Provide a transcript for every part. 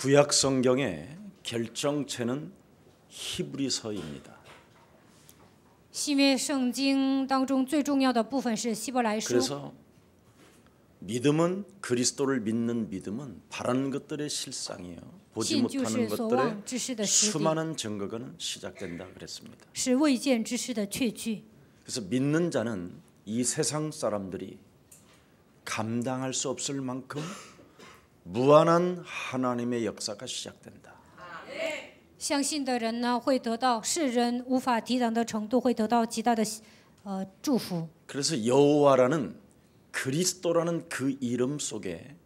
구약 성경의 결정체는 히브리서입니다. 新约圣经当中最重要的部分是希伯来书。 그래서 믿음은 그리스도를 믿는 믿음은 바라는 것들의 실상이에요. 보지 信就 못하는 是所 것들의 望之事的实底， 수많은 증거가 시작된다 그랬습니다. 是未见之事的确据。 그래서 믿는 자는 이 세상 사람들이 감당할 수 없을 만큼 무한한 하나님의 역사가 시작된다. 相信的人呢，会得到世人无法抵挡的程度，会得到极大的祝福。 그래서 여호와라는 그리스도라는 그 이름 속에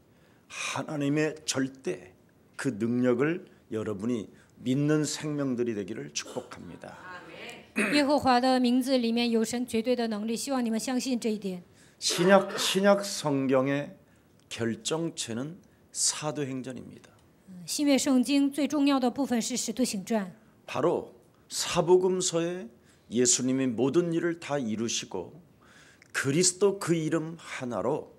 하나님의 절대 그 능력을 여러분이 믿는 생명들이 되기를 축복합니다. 耶和华的名字里面有神绝对的能力，希望你们相信这一点。 신약 성경의 결정체는 사도행전입니다. 新约圣经最重要的部分是使徒行传， 바로 사복음서에 예수님이 모든 일을 다 이루시고 그리스도 그 이름 하나로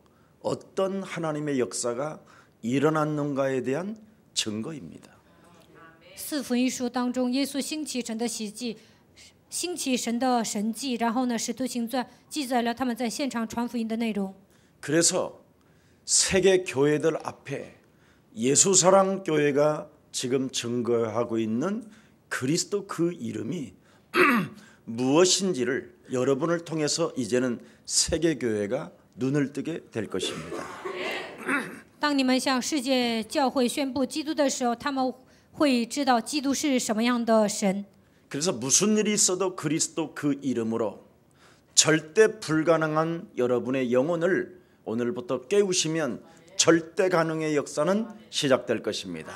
어떤 하나님의 역사가 일어났는가에 대한 증거입니다. 四福音书当中，耶稣兴起神的奇迹，兴起神的神迹，然后呢，使徒行传记载了他们在现场传福音的内容。 그래서 세계 교회들 앞에 예수사랑 교회가 지금 증거하고 있는 그리스도 그 이름이 무엇인지를 여러분을 통해서 이제는 세계 교회가 눈을 뜨게 될 것입니다. 当你们向世界教会宣布基督的时候，他们会知道基督是什么样的神。 그래서 무슨 일이 있어도 그리스도 그 이름으로 절대 불가능한 여러분의 영혼을 오늘부터 깨우시면 절대 가능의 역사는 시작될 것입니다.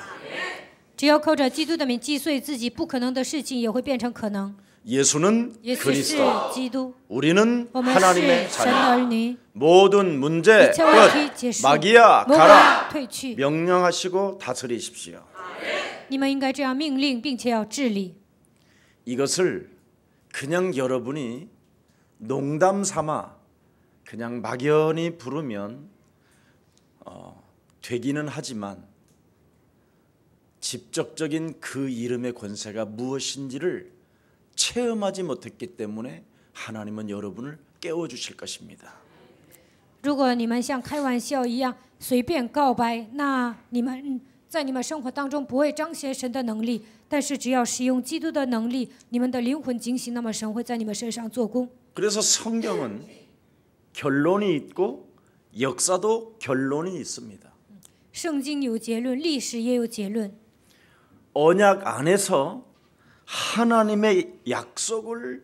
只要靠着基督的名击碎自己不可能的事情，也会变成可能。 예수는 耶稣是 그리스도, 基督， 우리는 我们是 하나님의 神的 자녀. 儿女。 모든 문제 一切问题结 끝. 束， 마귀야 魔鬼 가라. 退去。 명령하시고 다스리십시오. 你们应该这样命令，并且要治理。 이것을 그냥 여러분이 농담 삼아 그냥 막연히 부르면 되기는 하지만 직접적인 그 이름의 권세가 무엇인지를 체험하지 못했기 때문에 하나님은 여러분을 깨워주실 것입니다. 如果你们像开玩笑一样随便告白，那你们在你们生活当中不会彰显神的能力。但是只要使用基督的能力，你们的灵魂警醒，那么神会在你们身上做工。 그래서 성경은 결론이 있고 역사도 결론이 있습니다. 圣经有结论，历史也有结论。 언약 안에서 하나님의 약속을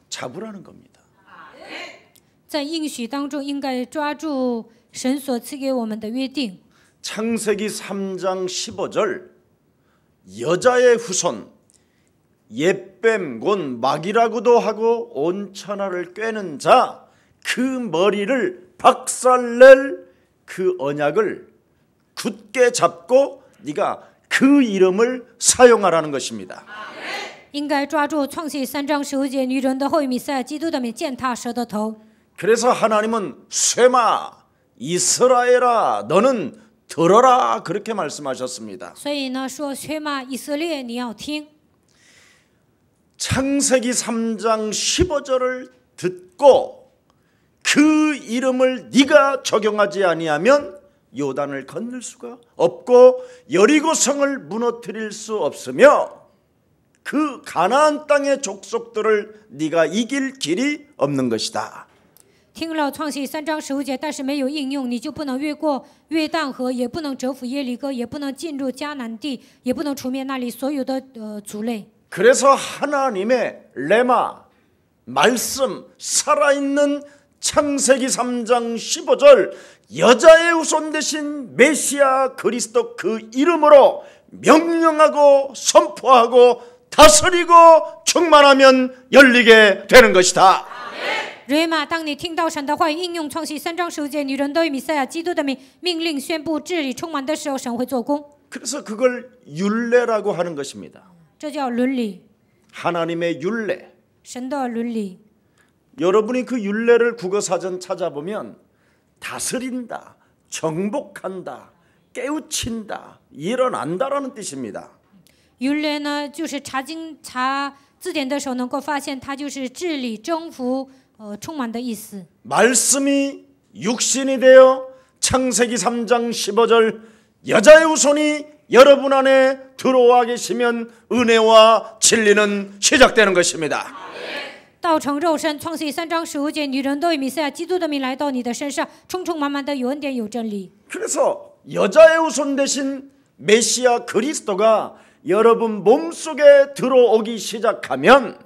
잡으라는 겁니다. 在应许当中，应该抓住神所赐给我们的约定。 창세기 3장 15절 여자의 후손 옛뱀 곧 마귀라고도 하고 온 천하를 꿰는 자 그 머리를 박살낼 그 언약을 굳게 잡고 네가 그 이름을 사용하라는 것입니다. 应该抓住创世3章15节女人的后裔弥赛亚基督的名，践踏蛇的头。 그래서 하나님은 쇠마 이스라엘아 너는 들어라 그렇게 말씀하셨습니다. 所以呢，说学嘛，以色列你要听。 창세기 3장 15절을 듣고 그 이름을 네가 적용하지 아니하면 요단을 건널 수가 없고 여리고성을 무너뜨릴 수 없으며 그 가나안 땅의 족속들을 네가 이길 길이 없는 것이다. 听了创世3章15节，但是没有应用，你就不能越过约旦河，也不能折服耶利哥，也不能进入迦南地，也不能除灭那里所有的族类。 그래서 하나님의 레마 말씀 살아있는 창세기 3장 15절 여자의 후손 대신 메시아 그리스도 그 이름으로 명령하고 선포하고 다스리고 충만하면 열리게 되는 것이다. 瑞玛，当你听到神的话语应用创世3章15节，女人都以弥赛亚基督的名命令宣布治理充满的时候，神会做工。 그래서 그걸 율례라고 하는 것입니다. 这叫伦理， 하나님의 율례. 神的伦理。 여러분이 그 율례를 국어사전 찾아보면 다스린다, 정복한다, 깨우친다, 일어난다라는 뜻입니다. 有人呢，就是查字典的时候，能够发现它就是治理、征服、充满的意思。 말씀이 육신이 되어 창세기 3장 15절 여자의 후손이 여러분 안에 들어와 계시면 은혜와 진리는 시작되는 것입니다. 道成肉身，创世记3章15节，女人都以弥赛亚基督的名来到你的身上，充充满满的有恩典有真理。 그래서 여자의 후손 대신 메시아 그리스도가 여러분 몸속에 들어오기 시작하면,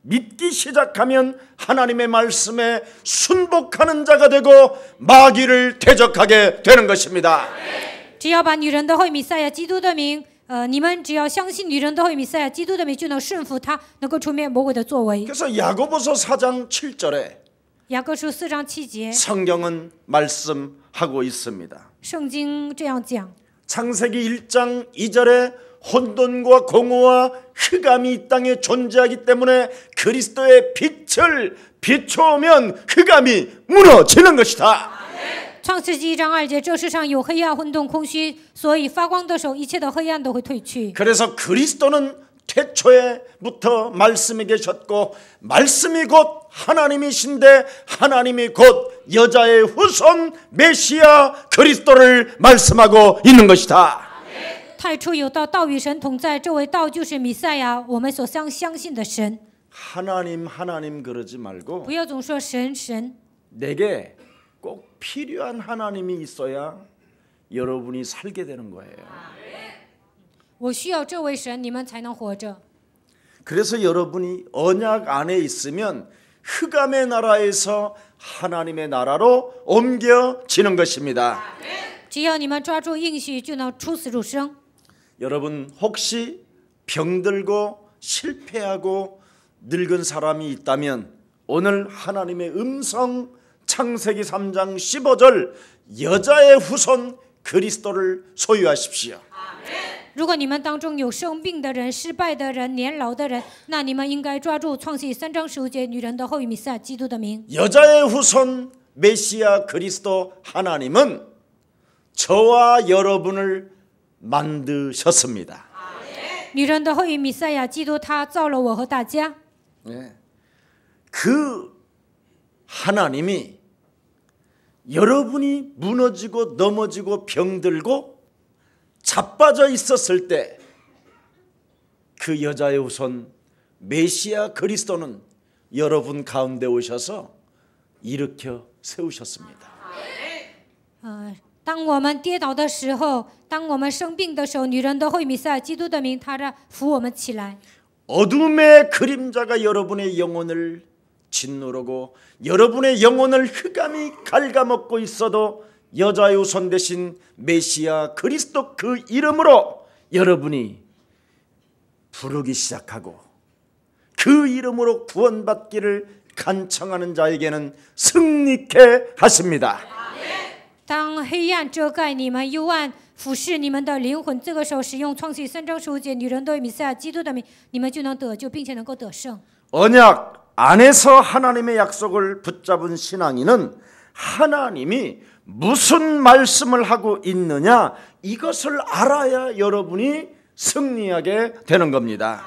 믿기 시작하면 하나님의 말씀에 순복하는 자가 되고 마귀를 대적하게 되는 것입니다. 只要把女人的会弥赛亚基督的名，你们只要相信女人的会弥赛亚基督的名，就能顺服他，能够除灭魔鬼的作为。 그래서 야고보서 4장 7절에 雅各书4章7节， 성경은 말씀하고 있습니다. 圣经这样讲。 창세기 1장 2절에 혼돈과 공허와 흑암이 이 땅에 존재하기 때문에 그리스도의 빛을 비추면 흑암이 무너지는 것이다. 创世纪1章2节，这世上有黑暗、混沌、空虚，所以发光的时候，一切的黑暗都会退去。 그래서 그리스도는 태초에부터 말씀이 계셨고 말씀이 곧 하나님이신데 하나님이 곧 여자의 후손 메시아 그리스도를 말씀하고 있는 것이다. 太初有道，道与神同在，这位道就是弥赛亚，我们所相信的神。 하나님 하나님 그러지 말고 不要总说神神， 내게 꼭 필요한 하나님이 있어야 여러분이 살게 되는 거예요. 我需要这位神，你们才能活着。 그래서 여러분이 언약 안에 있으면 흑암의 나라에서 하나님의 나라로 옮겨지는 것입니다. 只要你们抓住应许，就能出死入生。 여러분 혹시 병들고 실패하고 늙은 사람이 있다면 오늘 하나님의 음성 창세기 3장 15절 여자의 후손 그리스도를 소유하십시오. 如果你们当中有生病的人、失败的人、年老的人，那你们应该抓住创世记3章15节女人的后裔弥赛亚基督的名。 여자의 후손 메시아 그리스도 하나님은 저와 여러분을 만드셨습니다. 女人的后裔弥赛亚基督，他造了我和大家。 그 하나님이 여러분이 무너지고 넘어지고 병들고 자빠져 있었을 때 그 여자의 후손 메시아 그리스도는 여러분 가운데 오셔서 일으켜 세우셨습니다. 当我们跌倒的时候，当我们生病的时候，女人的后裔弥赛亚基督的名，他让扶我们起来。 어둠의 그림자가 여러분의 영혼을 짓누르고 여러분의 영혼을 흑암이 갉아먹고 있어도 여자의 후손 대신 메시아 그리스도 그 이름으로 여러분이 부르기 시작하고 그 이름으로 구원받기를 간청하는 자에게는 승리케 하십니다. 当黑暗遮盖你们，幽暗俯视你们的灵魂，这个时候使用创世记3章15节女人的弥赛亚基督的名，你们就能得救，并且能够得胜。 언약 안에서 하나님의 약속을 붙잡은 신앙인은 하나님이 무슨 말씀을 하고 있느냐 이것을 알아야 여러분이 승리하게 되는 겁니다.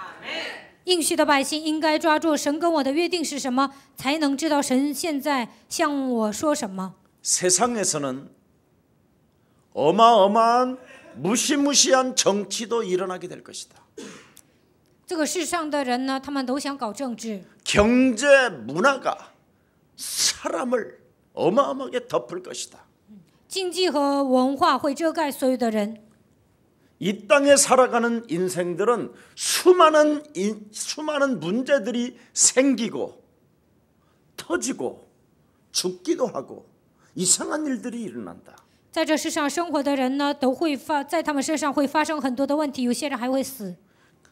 应许的百姓应该抓住神跟我的约定是什么，才能知道神现在向我说什么。 세상에서는 어마어마한 무시무시한 정치도 일어나게 될 것이다. 这个世上的人呢，他们都想搞政治， 경제 문화가 사람을 어마어마하게 덮을 것이다. 经济和文化会遮盖所有的人。 이 땅에 살아가는 인생들은 수많은 문제들이 생기고 터지고 죽기도 하고 이상한 일들이 일어난다. 在这世上生活的人呢，都会在他们身上会发生很多的问题，有些人还会死。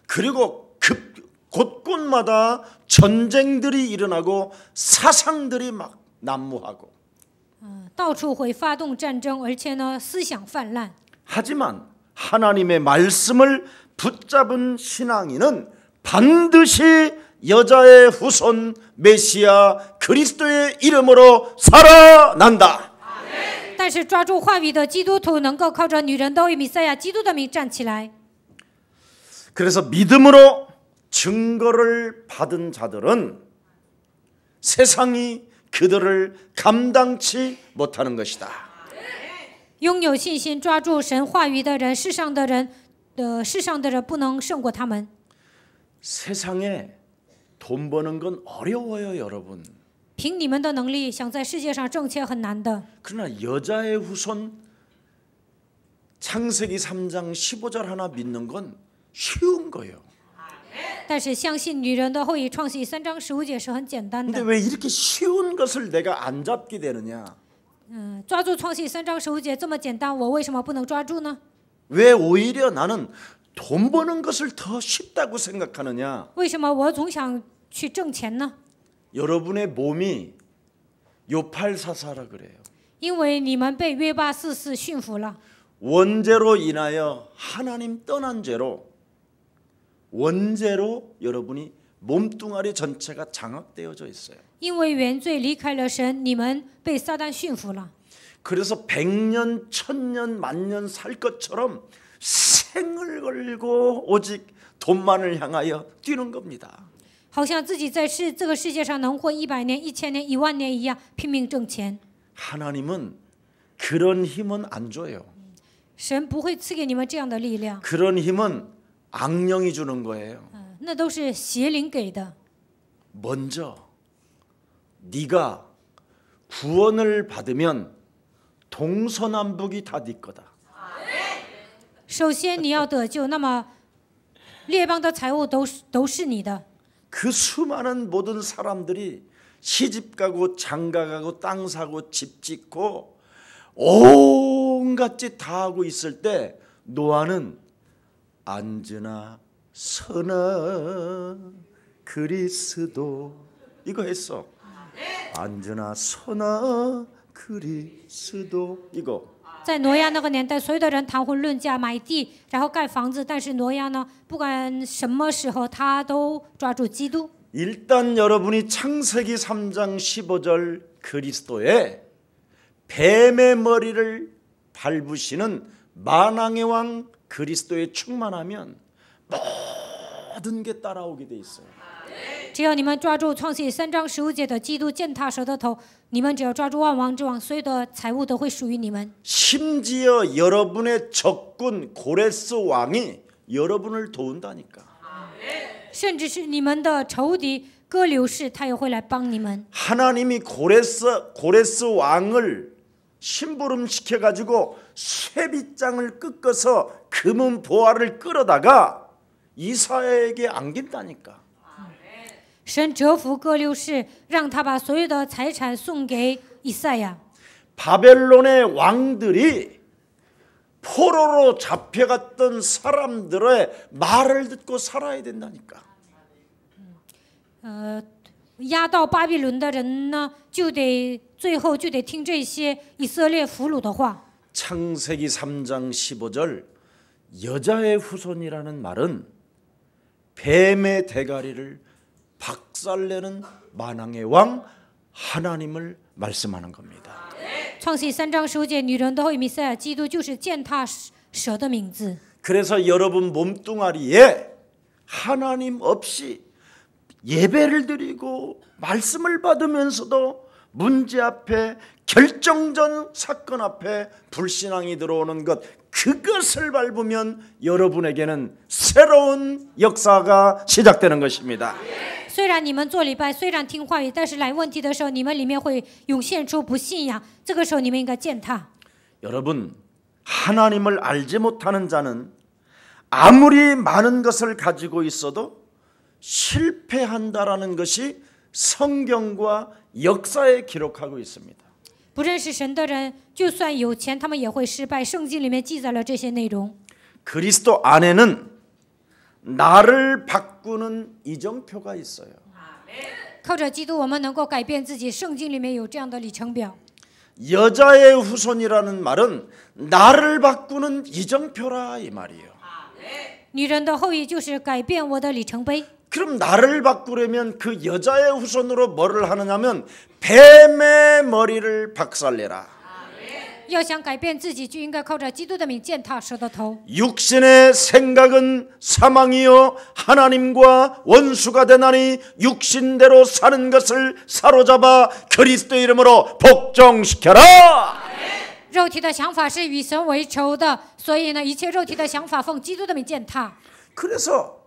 그리고 곳곳마다 전쟁들이 일어나고 사상들이 막 난무하고. 到处会发动战争，而且呢，思想泛滥。 하지만 하나님의 말씀을 붙잡은 신앙인은 반드시 여자의 후손 메시아 그리스도의 이름으로 살아난다. 但是抓住话语的基督徒能够靠着女人的后裔弥赛亚基督的名站起来。 그래서 믿음으로 증거를 받은 자들은 세상이 그들을 감당치 못하는 것이다. 拥有信心抓住神话语的人，世上的人不能胜过他们。 세상에 돈 버는 건 어려워요, 여러분. 凭你们的能力，想在世界上挣钱很难的。 그러나 여자의 후손 창세기 3장 15절 하나 믿는 건 쉬운 거예요. 但是相信女人的后裔，创世记3章15节是很简单 근데 的。 왜 이렇게 쉬운 것을 내가 안 잡게 되느냐? 抓住创世记3章15节这么简单，我为什么不能抓住呢？ 왜 오히려 나는 돈 버는 것을 더 쉽다고 생각하느냐? 为什么我总想去挣钱呢？ 여러분의 몸이 요팔사사라 그래요. 因为你们被约巴四世驯服了。 원죄로 인하여 하나님 떠난 죄로 원죄로 여러분이 몸뚱아리 전체가 장악되어져 있어요. 因为原罪离开了神，你们被撒旦驯服了。 그래서 100년, 1000년, 만년 살 것처럼 생을 걸고 오직 돈만을 향하여 뛰는 겁니다. 好像自己在这个世界上能活100年、1000年、10000年一样，拼命挣钱。 하나님은 그런 힘은 안 줘요. 神不会赐给你们这样的力量， 그런 힘은 악령이 주는 거예요. 那都是邪灵给的。 먼저 네가 구원을 받으면 동서남북이 다 네 거다. 首先你要得救，那么列邦的财物都是你的。 그 수많은 모든 사람들이 시집 가고 장가 가고 땅 사고 집 짓고 온갖 짓 다 하고 있을 때 노아는 앉으나 서나 그리스도 이거 했어. 앉으나 서나 그리스도 이거. 在挪亚那个年代，所有的人谈婚论嫁、买地，然后盖房子。但是挪亚呢，不管什么时候，他都抓住基督。 일단 여러분이 창세기 3장 15절 그리스도의 뱀의 머리를 밟으시는 만왕의 왕 그리스도에 충만하면 모든 게 따라오게 돼 있어요. 只要你们抓住创世记3章15节的基督践踏蛇的头，你们只要抓住万王之王，所有的财物都会属于你们。 심지어 여러분의 적군 고레스 왕이 여러분을 도운다니까. 甚至是你们的仇敌哥流士，他也会来帮你们。 하나님이 고레스 왕을 심부름 시켜 가지고 쇠빗장을 꺾어서 금은 보화를 끌어다가 이사야에게 안긴다니까. 神折服哥流士，让他把所有的财产送给以赛亚。 바벨론의 왕들이 포로로 잡혀갔던 사람들의 말을 듣고 살아야 된다니까. 押到巴比伦的人呢，最后就得听这些以色列俘虏的话。 창세기 3장 15절 여자의 후손이라는 말은 뱀의 대가리를 박살내는 만왕의 왕 하나님을 말씀하는 겁니다. 创世记3章15节，女人的后裔弥赛亚基督就是践踏蛇的名字。 그래서 여러분 몸뚱아리에 하나님 없이 예배를 드리고 말씀을 받으면서도 문제 앞에 결정전 사건 앞에 불신앙이 들어오는 것 그것을 밟으면 여러분에게는 새로운 역사가 시작되는 것입니다. 虽然你们做礼拜，虽然听话语，但是来问题的时候，你们里面会涌现出不信仰。这个时候，你们应该践踏。 여러분 하나님을 알지 못하는 자는 아무리 많은 것을 가지고 있어도 실패한다라는 것이 성경과 역사에 기록하고 있습니다. 不认识神的人，就算有钱，他们也会失败。圣经里面记载了这些内容。 그리스도 안에는 나를 바꾸는 이정표가 있어요. 靠着基督，我们能够改变自己。圣经里面有这样的里程表。 여자의 후손이라는 말은 나를 바꾸는 이정표라 이 말이에요. 女人的后裔就是改变我的里程碑。 그럼 나를 바꾸려면 그 여자의 후손으로 뭐를 하느냐면 뱀의 머리를 박살내라. 要想改变自己，就应该靠着基督的名践踏蛇的头。 육신의 생각은 사망이요 하나님과 원수가 되나니 육신대로 사는 것을 사로잡아 그리스도 이름으로 복종시켜라. 肉体的想法是与神为仇的，所以呢，一切肉体的想法奉基督的名践踏。 그래서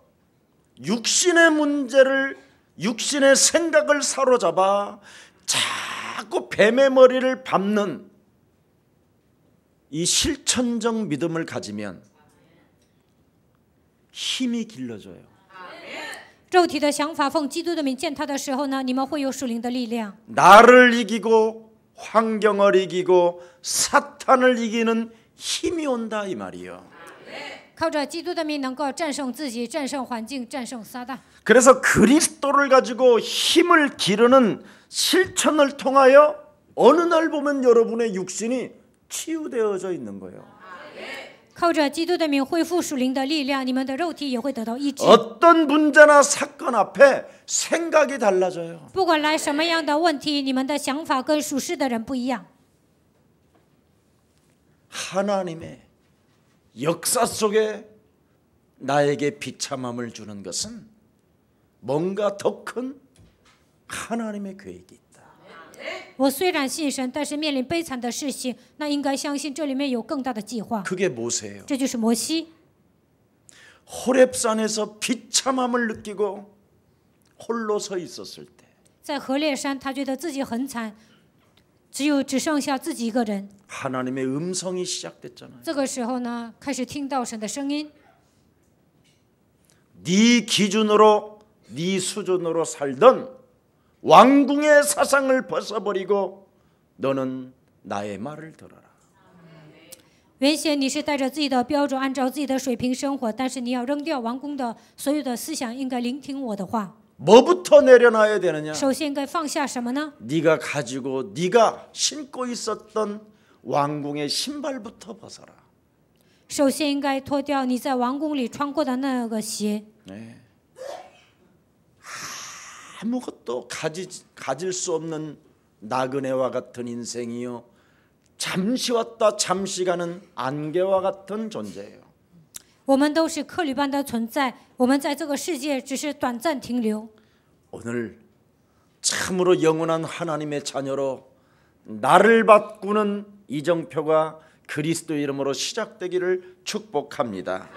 육신의 문제를 육신의 생각을 사로잡아 자꾸 뱀의 머리를 밟는 이 실천적 믿음을 가지면 힘이 길러져요. 肉体的想法奉基督的名践踏的时候呢，你们会有属灵的力量。 나를 이기고 환경을 이기고 사탄을 이기는 힘이 온다 이 말이요. 靠着基督的名能够战胜自己，战胜环境，战胜撒旦。 그래서 그리스도를 가지고 힘을 기르는 실천을 통하여 어느 날 보면 여러분의 육신이 치유되어져 있는 거예요. 靠着基督的名恢复属灵的力量，你们的肉体也会得到医治。 어떤 문제나 사건 앞에 생각이 달라져요. 不管来什么样的问题，你们的想法跟属世的人不一样。 하나님의 역사 속에 나에게 비참함을 주는 것은 뭔가 더 큰 하나님의 계획이 있다. 我虽然信神，但是面临悲惨的事情，那应该相信这里面有更大的计划。 그게 모세예요. 这就是摩西， 호렙산에서 비참함을 느끼고 홀로 서 있었을 때 在何烈山，他觉得自己很惨，只剩下自己一个人。 하나님의 음성이 시작됐잖아요. 这个时候呢，开始听到神的声音。 네 기준으로 네 수준으로 살던 왕궁의 사상을 벗어버리고 너는 나의 말을 들어라. 原先你是带着自己的标准，按照自己的水平生活，但是你要扔掉王宫的所有的思想，应该聆听我的话。 뭐부터 내려놔야 되느냐? 首先应该放下什么呢？ 네가 가지고 네가 신고 있었던 왕궁의 신발부터 벗어라. 首先应该脱掉你在王宫里穿过的那个鞋。 네. 아무것도 가질 수 없는 나그네와 같은 인생이요. 잠시 왔다 잠시 가는 안개와 같은 존재예요. 我们都是客旅般的存在，我们在这个世界只是短暂停留。 오늘 참으로 영원한 하나님의 자녀로 나를 바꾸는 이정표가 그리스도 이름으로 시작되기를 축복합니다.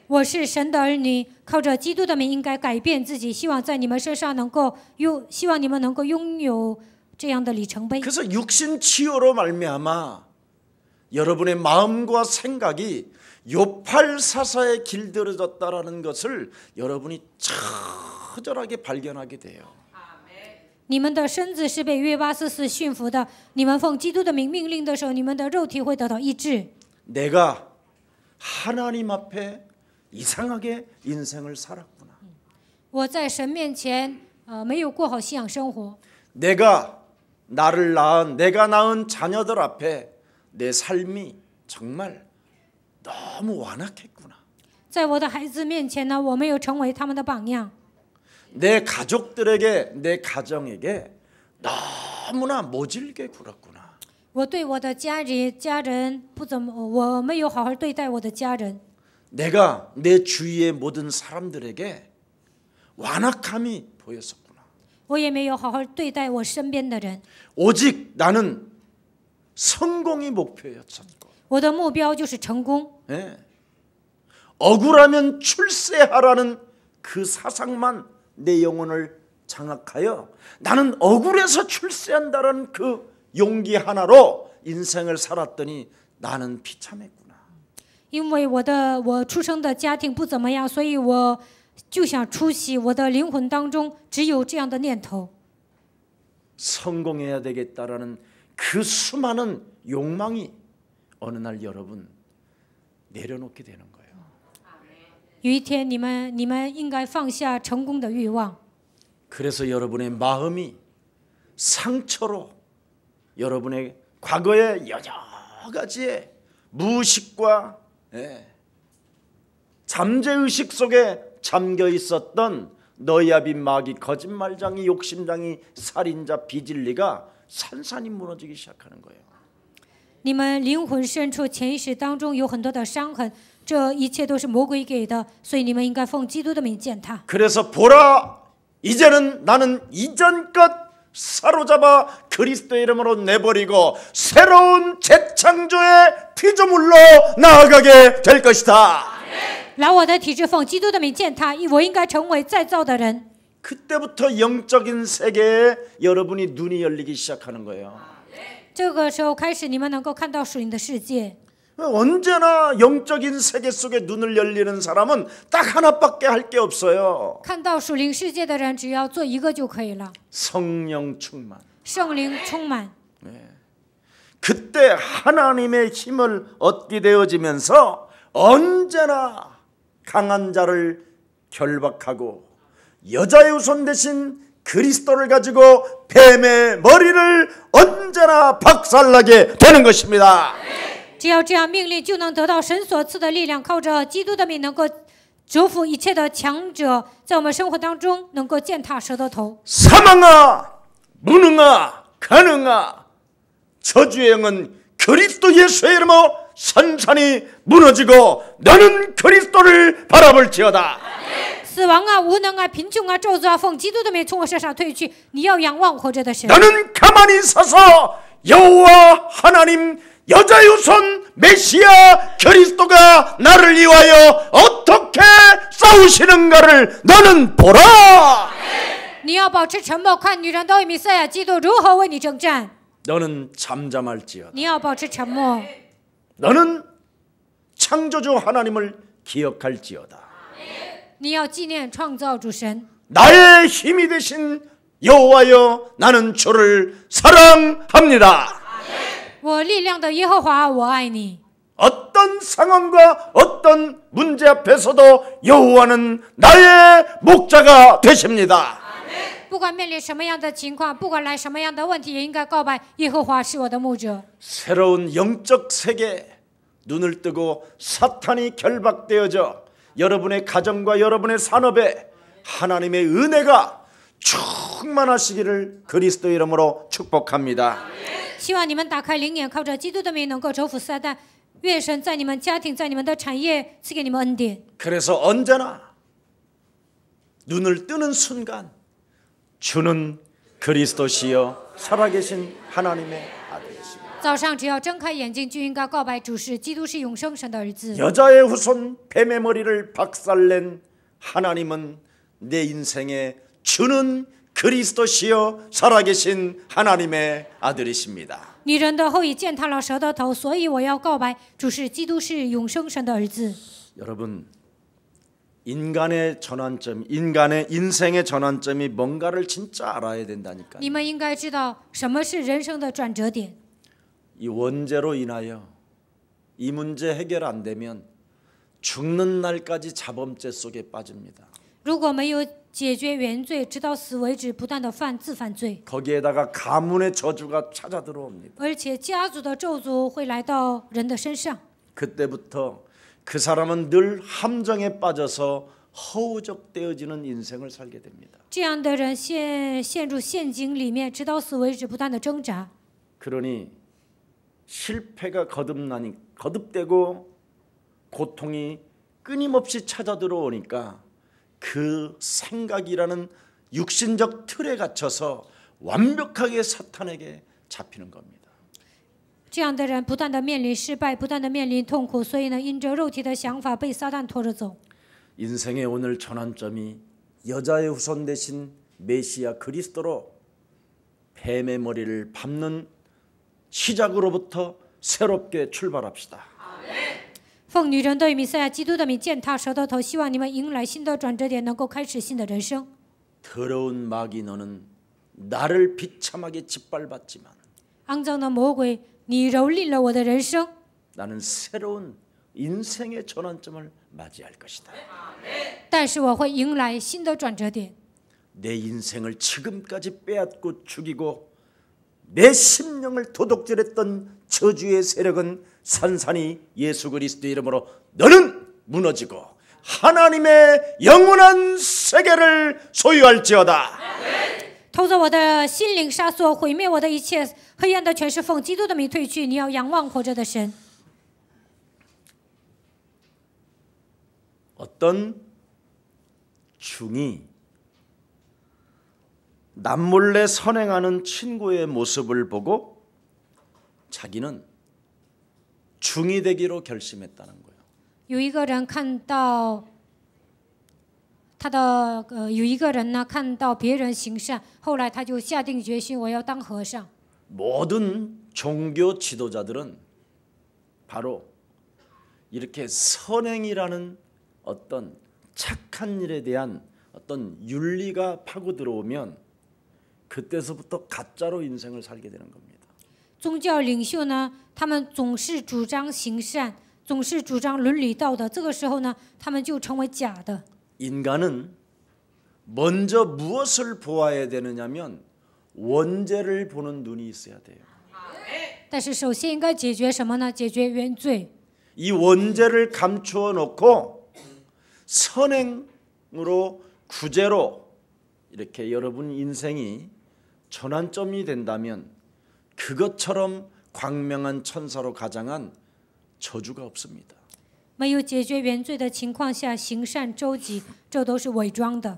我是神的儿女，靠着基督的名应该改变自己，希望在你们身上能够希望你们能够拥有这样的里程碑。 그래서 육신 치유로 말미암아 여러분의 마음과 생각이 요팔사사에 길들여졌다라는 것을 여러분이 처절하게 발견하게 돼요. 你们的身子是被约巴斯斯驯服的，你们奉基督的名命令的时候，你们的肉体会得到医治。 내가 하나님 앞에 이상하게 인생을 살았구나. 我在神面前没有过好信仰生活。 내가 낳은 자녀들 앞에 내 삶이 정말 너무 완악했구나. 在我的孩子面前呢，我没有成为他们的榜样。 내 가족들에게 내 가정에게 너무나 모질게 굴었구나. 我对我的家人不怎么，我没有好好对待我的家人。 내가 내 주위의 모든 사람들에게 완악함이 보였었구나. 我也没有好好对待我身边的人。 오직 나는 성공이 목표였었고. 我的目标就是成功。 예. 억울하면 출세하라는 그 사상만 내 영혼을 장악하여 나는 억울해서 출세한다는 그 용기 하나로 인생을 살았더니 나는 비참했구나. 因为我出生的家庭不怎么样，所以我就想出息。我的灵魂当中只有这样的念头。 성공해야 되겠다라는 그 수많은 욕망이 어느 날 여러분 내려놓게 되는 거예요. 有一天，你们应该放下成功的欲望。 그래서 여러분의 마음이 상처로 여러분의 과거의 여러 가지의 무의식과 잠재의식 속에 잠겨 있었던 너야빈 마귀 거짓말장이 욕심장이 살인자 비진리가 산산이 무너지기 시작하는 거예요. 你们灵魂深处潜意识当中有很多的伤痕，这一切都是魔鬼给的，所以你们应该奉基督的名践踏。 그래서 보라, 이제는 나는 이전 것 사로잡아 그리스도의 이름으로 내버리고 새로운 재창조의 피조물로 나아가게 될 것이다. 来，我的体质奉基督的名践踏，我应该成为再造的人。 그때부터 영적인 세계에 여러분이 눈이 열리기 시작하는 거예요. 这个时候开始，你们能够看到属灵的世界。 언제나 영적인 세계 속에 눈을 열리는 사람은 딱 하나밖에 할 게 없어요. 看到属灵世界的人，只要做一个就可以了。 성령 충만. 圣灵充满， 그때 하나님의 힘을 얻게 되어지면서 언제나 강한 자를 결박하고 여자의 후손 대신 그리스도를 가지고 뱀의 머리를 언제나 박살나게 되는 것입니다. 只要这样命令，就能得到神所赐的力量，靠着基督的名，能够折服一切的强者，在我们生活当中能够践踏蛇的头。 사망아, 무능아, 가능아, 저주의 영은 그리스도 예수의 이름으로 산산이 무너지고 너는 그리스도를 바라볼지어다. 死亡啊，无能啊，贫穷啊，咒诅啊，奉基督的名从我身上退去。你要仰望活着的神。 너는 가만히 서서 여호와 하나님 여자의 후손 메시아 그리스도가 나를 위하여 어떻게 싸우시는가를 너는 보라. 你要保持沉默，看女人都以弥赛亚基督如何为你征战。 너는 잠잠할지어다. 你要保持沉默， 너는 창조주 하나님을 기억할지어다. 你要纪念创造主神。 나의 힘이 되신 여호와여 나는 주를 사랑합니다. 我力量的耶和华，我爱你。 어떤 상황과 어떤 문제 앞에서도 여호와는 나의 목자가 되십니다. 不管面临什么样的情况，不管来什么样的问题，也应该告白耶和华是我的牧者。 새로운 영적 세계에 눈을 뜨고 사탄이 결박되어져 여러분의 가정과 여러분의 산업에 하나님의 은혜가 충만하시기를 그리스도의 이름으로 축복합니다. 希望你们打开灵眼，靠着基督的名能够征服撒旦。愿神在你们家庭，在你们的产业赐给你们恩典。 그래서 언제나 눈을 뜨는 순간 주는 그리스도시여 살아계신 하나님의 아들이십니다. 早上只要睁开眼睛，就应该告白主是基督是永生神的儿子。 여자의 후손 뱀의 머리를 박살낸 하나님은 내 인생에 주는 그리스도시여 살아계신 하나님의 아들이십니다. 女人的后裔践踏了蛇的头，所以我要告白主是基督是永生神的儿子。 여러분, 인간의 전환점, 인간의 인생의 전환점이 뭔가를 진짜 알아야 된다니까요. 你们应该知道什么是人生的转折点。 이 원죄로 인하여 이 문제 해결 안 되면 죽는 날까지 자범죄 속에 빠집니다. 如果没有解决原罪，直到死为止，不断的自犯罪， 거기에다가 가문의 저주가 찾아 들어옵니다. 而且家族的咒诅会来到人的身上。 그때부터 그 사람은 늘 함정에 빠져서 허우적대어지는 인생을 살게 됩니다. 这样的人陷入陷阱里面，直到死为止，不断的挣扎。 그러니 실패가 거듭되고 고통이 끊임없이 찾아 들어오니까 그 생각이라는 육신적 틀에 갇혀서 완벽하게 사탄에게 잡히는 겁니다. 这样的人不断的面临失败，不断的面临痛苦，所以呢，因着肉体的想法被撒旦拖着走。 인생의 오늘 전환점이 여자의 후손 대신 메시아 그리스도로 뱀의 머리를 밟는 시작으로부터 새롭게 출발합시다. 奉女人对弥赛亚基督的名践踏蛇的头，希望你们迎来新的转折点，能够开始新的人生。 더러운 마귀 너는 나를 비참하게 짓밟았지만 肮脏的魔鬼，你蹂躏了我的人生， 나는 새로운 인생의 전환점을 맞이할 것이다. 但是我会迎来新的转折点。 내 인생을 지금까지 빼앗고 죽이고 내 심령을 도둑질했던 저주의 세력은 산산이 예수 그리스도 이름으로 너는 무너지고 하나님의 영원한 세계를 소유할지어다. 偷走我的心灵杀索，毁灭我的一切黑暗的权势，奉基督的名退去。你要仰望活着的神。 어떤 중이 남몰래 선행하는 친구의 모습을 보고 자기는 중이 되기로 결심했다는 거예요. 有一个人看到有一个人呢看到别人行善，后来他就下定决心，我要当和尚。 모든 종교 지도자들은 바로 이렇게 선행이라는 어떤 착한 일에 대한 어떤 윤리가 파고 들어오면 그때서부터 가짜로 인생을 살게 되는 겁니다. 宗教领袖呢，他们总是主张行善，总是主张伦理道德，这个时候呢，他们就成为假的。 인간은 먼저 무엇을 보아야 되느냐면 원죄를 보는 눈이 있어야 돼요. 但是首先应该解决什么呢？解决原罪。 이 원죄를 감추어 놓고 선행으로 구제로 이렇게 여러분 인생이 전환점이 된다면 그것처럼 광명한 천사로 가장한 저주가 없습니다. 没有解决原罪的情况下行善周济，这都是伪装的。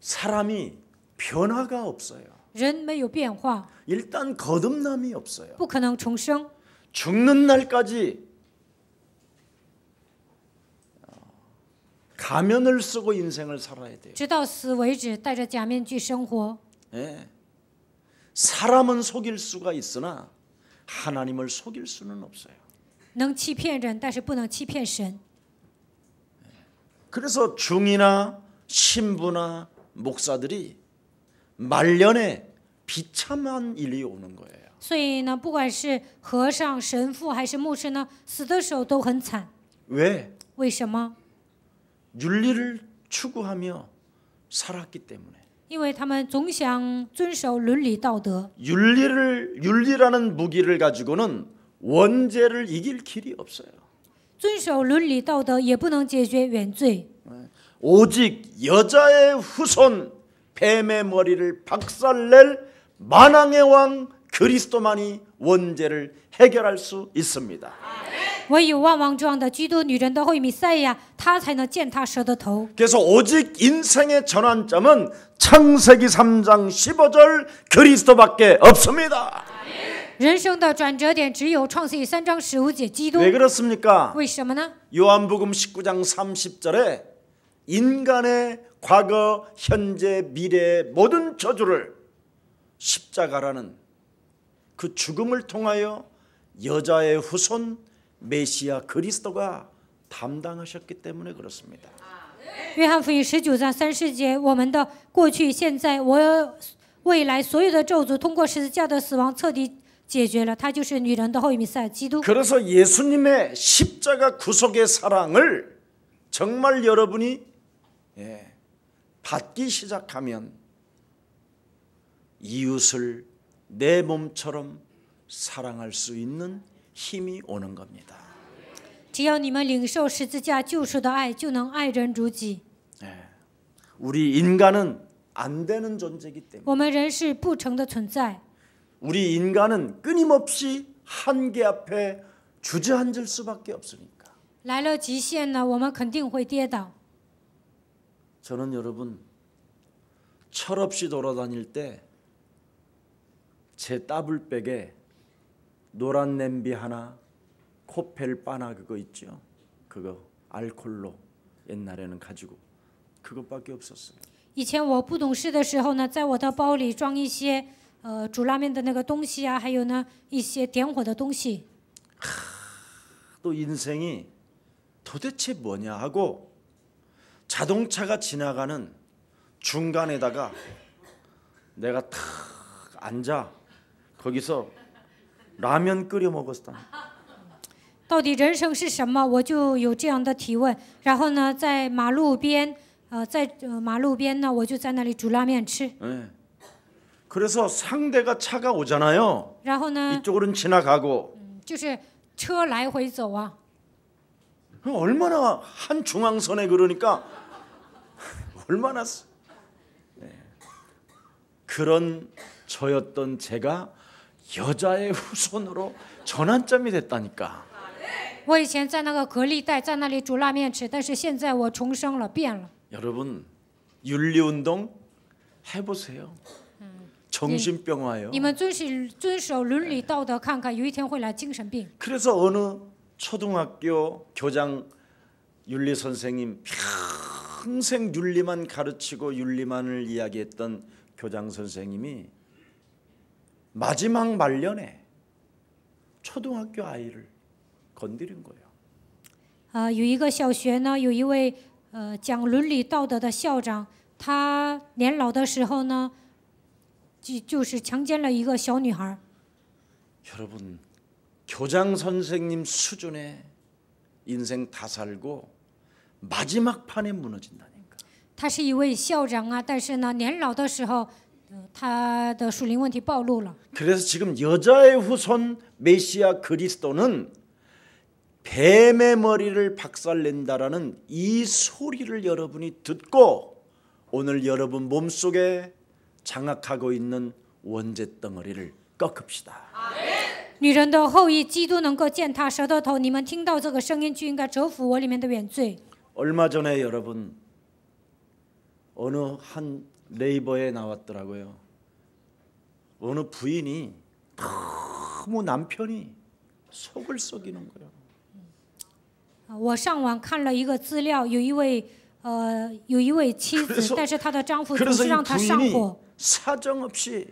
사람이 변화가 없어요. 人没有变化， 일단 거듭남이 없어요. 不可能重生。 죽는 날까지 가면을 쓰고 인생을 살아야 돼요. 直到死为止，戴着假面具生活。 예. 사람은 속일 수가 있으나 하나님을 속일 수는 없어요. 能欺骗人，但是不能欺骗神。 그래서 중이나 신부나 목사들이 말년에 비참한 일이 오는 거예요. 所以呢，不管是和尚、神父还是牧师呢，死的时候都很惨。 왜? 为什么？ 윤리를 추구하며 살았기 때문에. 因为他们总想遵守伦理道德。 윤리라는 무기를 가지고는 원죄를 이길 길이 없어요. 遵守伦理道德也不能解决原罪。 오직 여자의 후손 뱀의 머리를 박살낼 만왕의 왕 그리스도만이 원죄를 해결할 수 있습니다. 唯有万王之王的基督女人的后裔弥赛亚，他才能践踏蛇的头。 그래서 오직 인생의 전환점은 창세기 3장 15절 그리스도밖에 없습니다. 人生的转折点只有创世记3章15节基督。 왜 그렇습니까? 为什么呢？ 요한복음 19장 30절에 인간의 과거, 현재, 미래의 모든 저주를 십자가라는 그 죽음을 통하여 여자의 후손 메시아 그리스도가 담당하셨기 때문에 그렇습니다. 约翰福音19章30节，我们的过去、现在、未来所有的咒诅，通过十字架的死亡彻底解决了。他就是女人的后裔弥赛亚基督。 그래서 예수님의 십자가 구속의 사랑을 정말 여러분이 받기 시작하면 이웃을 내 몸처럼 사랑할 수 있는 힘이 오는 겁니다. 只要你们领受十字架救赎的爱，就能爱人如己。 우리 인간은 안 되는 존재이기 때문에 我们人是不成的存在， 우리 인간은 끊임없이 한계 앞에 주저앉을 수밖에 없으니까. 来了极限呢，我们肯定会跌倒。 저는 여러분 철없이 돌아다닐 때 제 따블백에 노란 냄비 하나, 코펠 바나 그거 있죠. 그거 알콜로 옛날에는 가지고 그것밖에 없었어요. 以前我不懂事的时候呢，在我的包里装一些煮拉面的那个东西啊，还有呢一些点火的东西。 또 인생이 도대체 뭐냐 하고 자동차가 지나가는 중간에다가 내가 탁 앉아 거기서 라면 끓여 먹었다. 到底人生是什么？我就有这样的提问。然后呢，在马路边，马路边呢，我就在那里煮拉面吃。 네. 그래서 상대가 차가 오잖아요. 然后呢， 이쪽으로는 지나가고 就是车来回走啊。 얼마나 한 중앙선에 그러니까 얼마나 그런 저였던 제가 여자의 후손으로 전환점이 됐다니까. 我以前在那个隔离带，在那里煮拉面吃，但是现在我重生了，变了。 여러분 윤리운동 해보세요. 정신병 와요. 你们遵守伦理道德，看看有一天会来精神病。 그래서 어느 초등학교 교장 윤리 선생님, 평생 윤리만 가르치고 윤리만을 이야기했던 교장 선생님이 마지막 말년에 초등학교 아이를 건드린 거예요. 有一个小学呢，有一位讲伦理道德的校长，他年老的时候呢，就是强奸了一个小女孩。 여러분 교장 선생님 수준의 인생 다 살고 마지막 판에 무너진다니까. 他是一位校长啊，但是呢，年老的时候，他的属灵问题暴露了。 그래서 지금 여자의 후손 메시아 그리스도는 뱀의 머리를 박살낸다라는 이 소리를 여러분이 듣고 오늘 여러분 몸속에 장악하고 있는 원죄 덩어리를 꺾읍시다. 女人的后裔，基督能够践踏舌头头。你们听到这个声音，就应该折服我里面的原罪。 얼마 전에 여러분 어느 한 네이버에 나왔더라고요. 어느 부인이 너무 남편이 속을 썩이는 거예요. 我上网看了一个资料，有一位妻子，但是她的丈夫总 그래서 是 이 让她上 부인이 火。 사정없이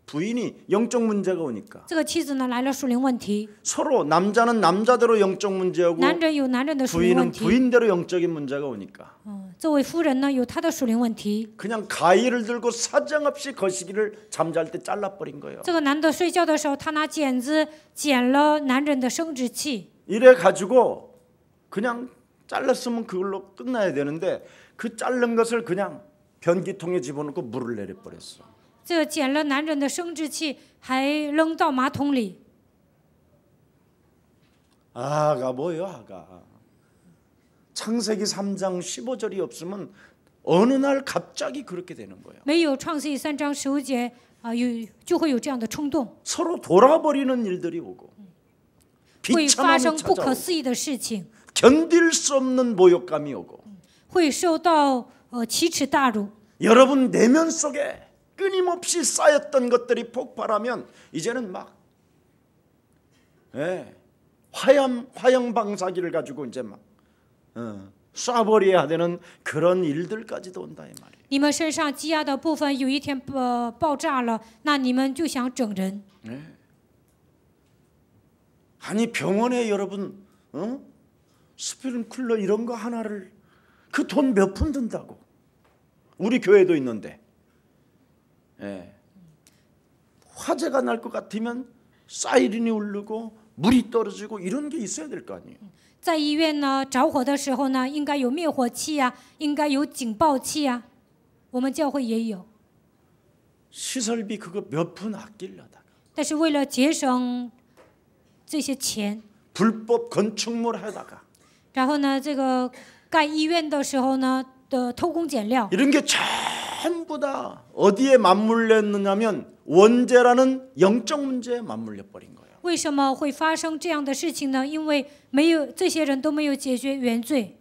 부인이 영적 문제가 오니까 这个妻子呢来了属灵问题， 서로 남자는 남자대로 영적 문제하고 男人有男人的属灵问 부인은 题， 부인대로 영적인 문제가 오니까 这位夫人呢有她的属灵问题。 그냥 가위를 들고 사정없이 거시기를 잠잘 때 잘라버린 거예요. 这个男的睡觉的时候，他拿剪子剪了男人的生殖器。 이래 가지고 그냥 잘랐으면 그걸로 끝나야 되는데 그 자른 것을 그냥 변기통에 집어넣고 물을 내려버렸어. 这个剪了男人的生殖器，还扔到马桶里。 아가 뭐요 아가. 창세기 3장 15절이 없으면 어느 날 갑자기 그렇게 되는 거예요. 没有创世纪3章15节就会有这样的冲动， 서로 돌아버리는 일들이 오고 会发生 비참함이 不可 찾아오고 思议的事情， 견딜 수 없는 모욕감이 오고 会受到奇耻大辱。 여러분 내면 속에 끊임없이 쌓였던 것들이 폭발하면 이제는 막 화형 방사기를 가지고 이제 막 쏴버려야 되는 그런 일들까지도 온다 이 말이에요. 你们身上积压的部分有一天爆炸了，那你们就想整人。 아니 병원에 여러분 스프링클러 이런 거 하나를 그 돈 몇 푼 든다고. 우리 교회도 있는데 화재가 날 것 같으면 사이렌이 울리고 물이 떨어지고 이런 게 있어야 될 거 아니에요. 在医院呢着火的时候呢，应该有灭火器啊，应该有警报器啊。我们教会也有， 시설비 그거 몇 푼 아끼려다가 但是为了节省这些钱， 불법 건축물 하다가 然后呢，这个盖医院的时候呢的偷工减料， 이런 게 전부 다 어디에 맞물렸느냐면 원죄라는 영적 문제에 맞물려 버린 거예요. 为什么会发生这样的事情呢？因为没有这些人都没有解决原罪。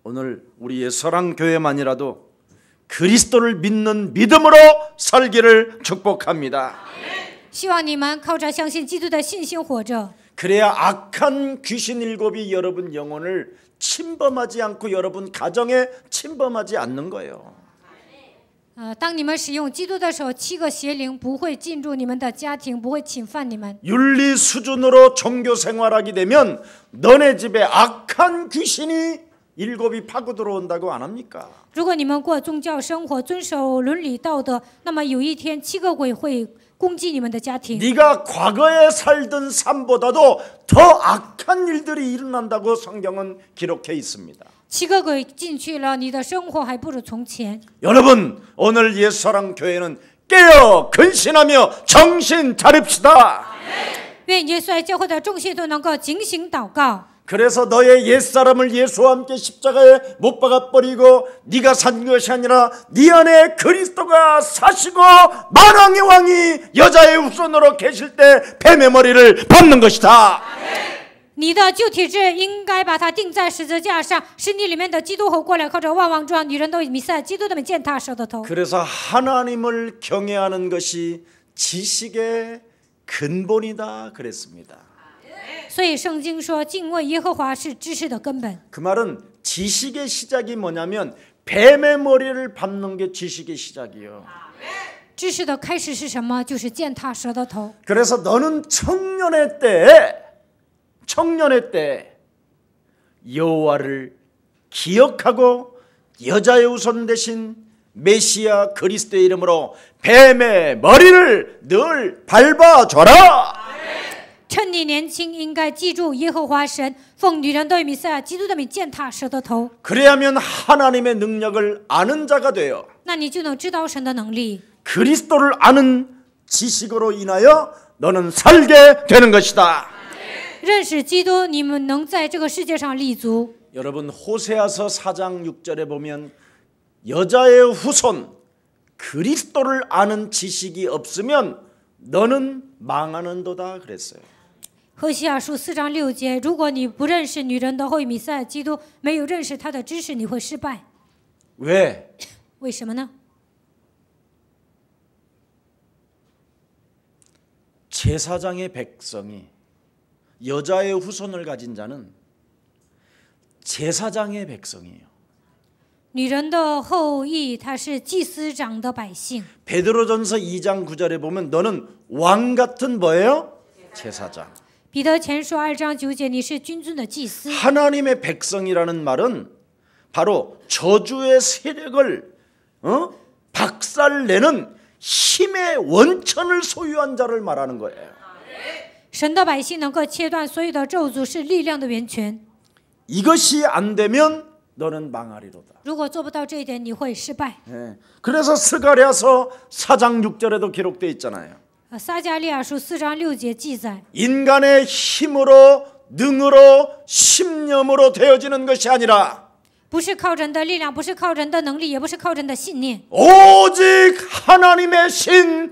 오늘 우리의 서랑교회만이라도 그리스도를 믿는 믿음으로 살기를 축복합니다. 希望你们靠着相信基督的信心活着， 그래야 악한 귀신 일곱이 여러분 영혼을 침범하지 않고 여러분 가정에 침범하지 않는 거예요. 当你们使用基督的时候，7个邪灵不会进入你们的家庭，不会侵犯你们。 윤리 수준으로 종교 생활하게 되면 너네 집에 악한 귀신이 일곱이 파고 들어온다고 안 합니까? 如果你们过宗教生活，遵守伦理道德，那么有一天7个鬼会攻击你们的家庭。 네가 과거에 살던 삶보다도 더 악한 일들이 일어난다고 성경은 기록해 있습니다. 7个鬼进去了，你的生活还不如从前。 여러분 오늘 옛사랑교회는 깨어 근신하며 정신 차립시다. 愿耶稣爱教会的众信徒能够警醒祷告。 그래서 너의 옛사람을 예수와 함께 십자가에 못 박아 버리고 네가 산 것이 아니라 네 안에 그리스도가 사시고 만왕의 왕이 여자의 후손으로 계실 때 뱀의 머리를 밟는 것이다. 你的旧体质应该把它钉在十字架上，是你里面的基督后过来靠着万王之王女人的弥赛基督的践踏蛇的头。 그래서 하나님을 경외하는 것이 지식의 근본이다 그랬습니다. 所以圣经说，敬畏耶和华是知识的根本。 그 말은 지식의 시작이 뭐냐면 뱀의 머리를 밟는 게 지식의 시작이요. 知识的开始是什么？就是践踏蛇的头。 그래서 너는 청년의 때 여호와를 기억하고 여자의 후손 대신 메시아 그리스도의 이름으로 뱀의 머리를 늘 밟아줘라. 趁你年轻，应该记住耶和华神奉女人的弥赛亚基督的名践踏蛇的头。 그래야면 하나님의 능력을 아는 자가 돼요. 那你就能知道神的能力。 그리스도를 아는 지식으로 인하여 너는 살게 되는 것이다. 认识基督，你们能在这个世界上立足。 여러분 호세아서 4장 6절에 보면 여자의 후손 그리스도를 아는 지식이 없으면 너는 망하는도다 그랬어요. 何西阿书4章6节，如果你不认识女人的后裔弥赛亚基督，没有认识他的知识，你会失败。 왜? 为什么呢？ 제사장의 백성이 여자의 후손을 가진 자는 제사장의 백성이에요. 女人的后裔，他是祭司长的百姓。 베드로전서 2장 9절에 보면 너는 왕 같은 뭐예요? 제사장. 彼得前书2章9节，你是君尊的祭司。 하나님의 백성이라는 말은 바로 저주의 세력을 박살내는 힘의 원천을 소유한 자를 말하는 거예요. 神的百姓能够切断所有的咒诅，是力量的源泉。 이것이 안 되면 너는 망하리로다. 如果做不到这一点，你会失败。 그래서 스가랴서 4장 6절에도 기록되어 있잖아요. 撒迦利亚书4章6节记载， 인간의 힘으로 능으로 신념으로 되어지는 것이 아니라 不是靠人的力量，不是靠人的能力，也不是靠人的信念， 오직 하나님의 신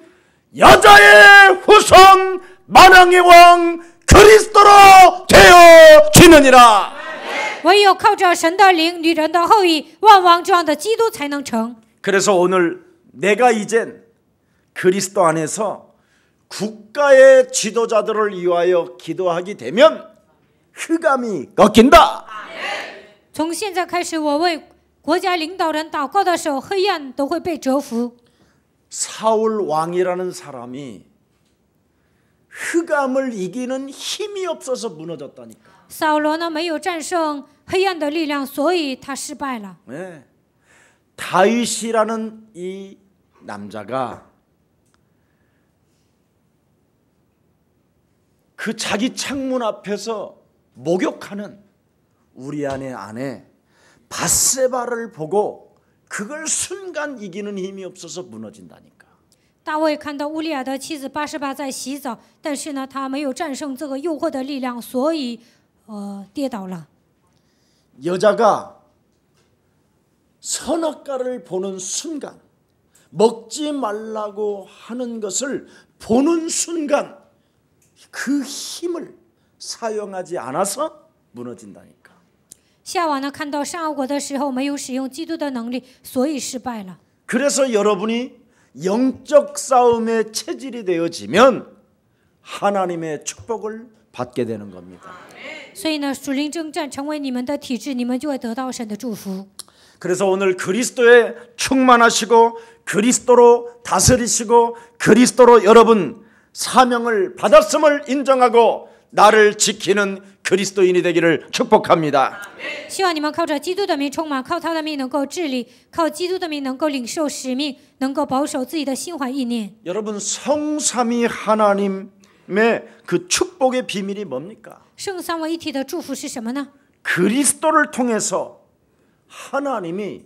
여자의 후손 만왕의 왕 그리스도로 되어지느니라. 唯有靠着神的灵，女人的后裔，万王之王的基督才能成。 그래서 오늘 내가 이젠 그리스도 안에서 국가의 지도자들을 위하여 기도하게 되면 흑암이 꺾인다. 从现在开始，我为国家领导人祷告的时候，黑暗都会被折服。 사울 왕이라는 사람이 흑암을 이기는 힘이 없어서 무너졌다니까. 扫罗呢，没有战胜黑暗的力量，所以他失败了。 네. 다윗이라는 이 남자가 그 자기 창문 앞에서 목욕하는 우리아의 아내 밧세바를 보고 그걸 순간 이기는 힘이 없어서 무너진다니까. 大卫看到乌利亚的妻子巴示巴在洗澡，但是呢，他没有战胜这个诱惑的力量，所以跌倒了。 여자가 선악과를 보는 순간, 먹지 말라고 하는 것을 보는 순간 그 힘을 사용하지 않아서 무너진다니까. 夏娃呢，看到善恶果的时候，没有使用基督的能力，所以失败了。 그래서 여러분이 영적 싸움의 체질이 되어지면 하나님의 축복을 받게 되는 겁니다. 所以呢，属灵征战成为你们的体质，你们就会得到神的祝福。 그래서 오늘 그리스도에 충만하시고 그리스도로 다스리시고 그리스도로 여러분 사명을 받았음을 인정하고 나를 지키는 그리스도인이 되기를 축복합니다. 希望你们靠着基督的名充满，靠他的名能够治理，靠基督的名能够领受使命，能够保守自己的心怀意念。 여러분 성삼위 하나님의 그 축복의 비밀이 뭡니까? 圣三位一体的祝福是什么呢？ 그리스도를 통해서 하나님이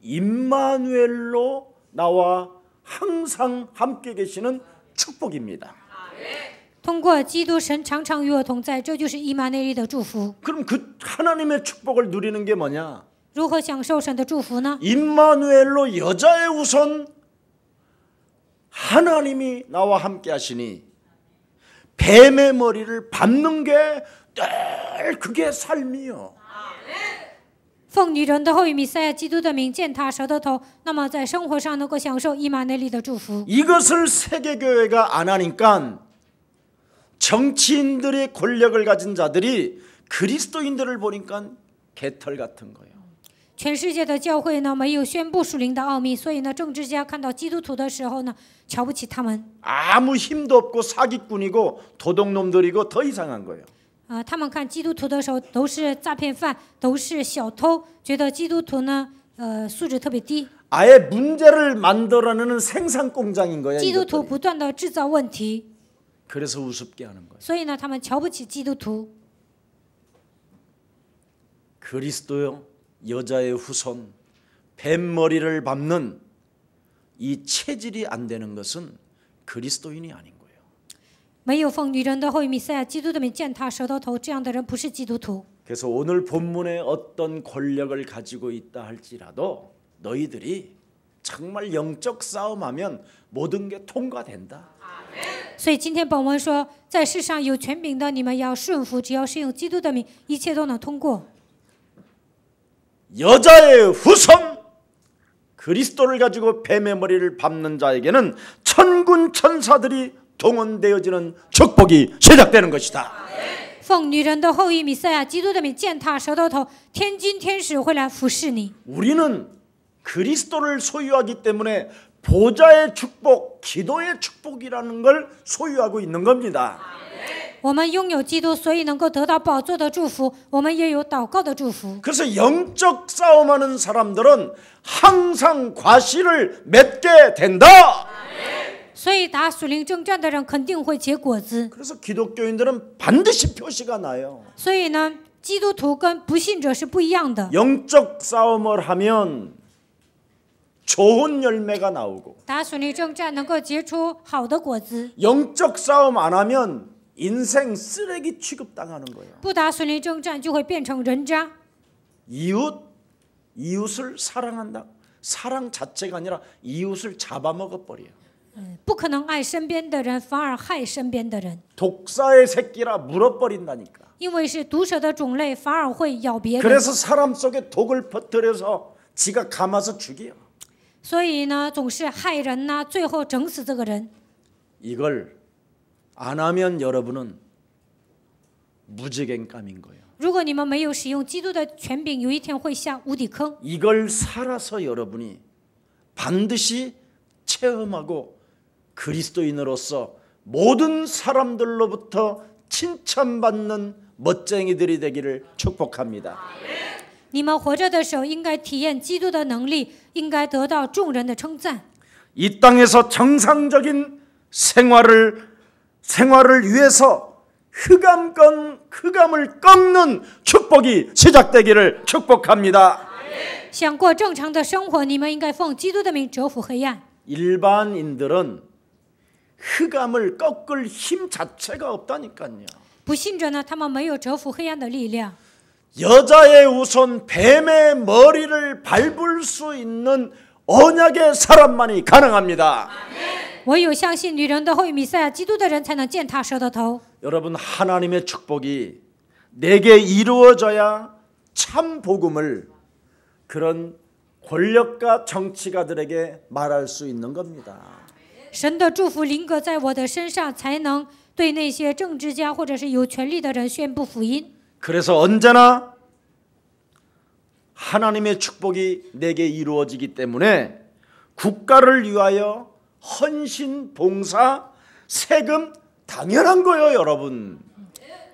임마누엘로 나와 항상 함께 계시는 축복입니다. 通过基督，神常常与我同在，这就是以马内利的祝福。 그럼 그 하나님의 축복을 누리는 게 뭐냐? 如何享受神的祝福呢？ 임마누엘로 여자의 후손 하나님이 나와 함께 하시니 뱀의 머리를 밟는 게 늘 그게 삶이요. 奉女人的后裔弥赛亚基督的名践踏蛇的头，那么在生活上能够享受以马内利的祝福。 이것을 세계교회가 안 하니까 정치인들의 권력을 가진 자들이 그리스도인들을 보니까 개털 같은 거예요. 全世界的教会呢没有宣布属灵的奥秘，所以呢政治家看到基督徒的时候呢瞧不起他们。 아무 힘도 없고 사기꾼이고 도둑놈들이고 더 이상한 거예요. 他们看基督徒的时候都是诈骗犯，都是小偷，觉得基督徒呢素质特别低。 아예 문제를 만들어내는 생산 공장인 거예요. 基督徒 이것들이. 不断的制造问题， 그래서 우습게 하는 거예요. 所以呢他们瞧不起基督徒。 그리스도요 여자의 후손 뱀머리를 밟는 이 체질이 안 되는 것은 그리스도인이 아닌 거예요. 没有奉女人的后裔弥赛亚基督的名践踏蛇的头，这样的人不是基督徒。 그래서 오늘 본문에 어떤 권력을 가지고 있다 할지라도 너희들이 정말 영적 싸움하면 모든 게 통과된다. 所以今天本文说，在世上有权柄的，你们要顺服，只要是用基督的名，一切都能通过。 여자의 후손 그리스도를 가지고 뱀의 머리를 밟는 자에게는 천군 천사들이 동원되어지는 축복이 시작되는 것이다. 奉女人的后裔弥赛亚基督的名践踏蛇的头，天君天使会来服侍你。 우리는 그리스도를 소유하기 때문에 보좌의 축복, 기도의 축복이라는 걸 소유하고 있는 겁니다. 我们拥有基督，所以能够得到宝座的祝福。我们也有祷告的祝福。 그래서 영적 싸움하는 사람들은 항상 과실을 맺게 된다. 所以打属灵征战的人肯定会结果子。 그래서 기독교인들은 반드시 표시가 나요. 所以呢，基督徒跟不信者是不一样的。 영적 싸움을 하면 좋은 열매가 나오고 打属灵征战能够结出好的果子， 영적 싸움 안 하면 인생 쓰레기 취급당하는 거예요. 不打属灵征战就会变成人渣。 이웃을 사랑한다. 사랑 자체가 아니라 이웃을 잡아먹어 버려요. 不可能爱身边的人，反而害身边的人。 독사의 새끼라 물어버린다니까. 因为是毒蛇的种类，反而会咬别人。 그래서 사람 속에 독을 퍼뜨려서 지가 감아서 죽여. 所以呢，总是害人呐、最后整死这个人。 이걸 안 하면 여러분은 무지갱감인 거예요. 如果你们没有使用基督的权柄，有一天会下无底坑。 이걸 살아서 여러분이 반드시 체험하고 그리스도인으로서 모든 사람들로부터 칭찬받는 멋쟁이들이 되기를 축복합니다. 你们活着的时候，应该体验基督的能力，应该得到众人的称赞。 이 땅에서 정상적인 생활을 위해서 흑암을 꺾는 축복이 시작되기를 축복합니다. 想过正常的生活，你们应该奉基督的名折服黑暗。 일반인들은 흑암을 꺾을 힘 자체가 없다니까요. 不信者呢，他们没有折服黑暗的力量。 여자의 우선 뱀의 머리를 밟을 수 있는 언약의 사람만이 가능합니다. 唯有相信女人的后裔弥赛亚基督的人，才能践踏蛇的头。 여러분 하나님의 축복이 내게 이루어져야 참 복음을 그런 권력가 정치가들에게 말할 수 있는 겁니다. 神的祝福临格在我的身上，才能对那些政治家或者是有权力的人宣布福音。 그래서 언제나 하나님의 축복이 내게 이루어지기 때문에 국가를 위하여 헌신, 봉사, 세금 당연한 거예요, 여러분.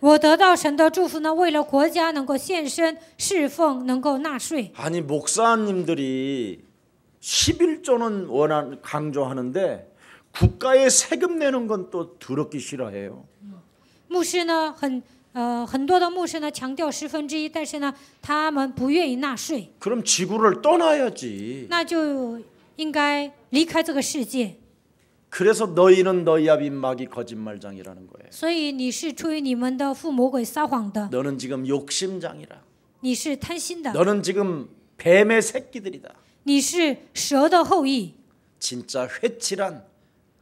我得到神的祝福呢，为了国家能够献身侍奉，能够纳税。 아니 목사님들이 11조는 강조하는데 국가에 세금 내는 건 또 더럽기 싫어해요. 牧师呢，很多的牧师呢强调1/10，但是呢，他们不愿意纳税， 그럼 지구를 떠나야지. 那就应该离开这个世界。 그래서 너희는 너희 아비 마귀 거짓말장이라는 거예요. 所以你是出于你们的父魔鬼撒谎的， 너는 지금 욕심장이라. 你是贪心的， 너는 지금 뱀의 새끼들이다. 你是蛇的后裔。 진짜 회칠한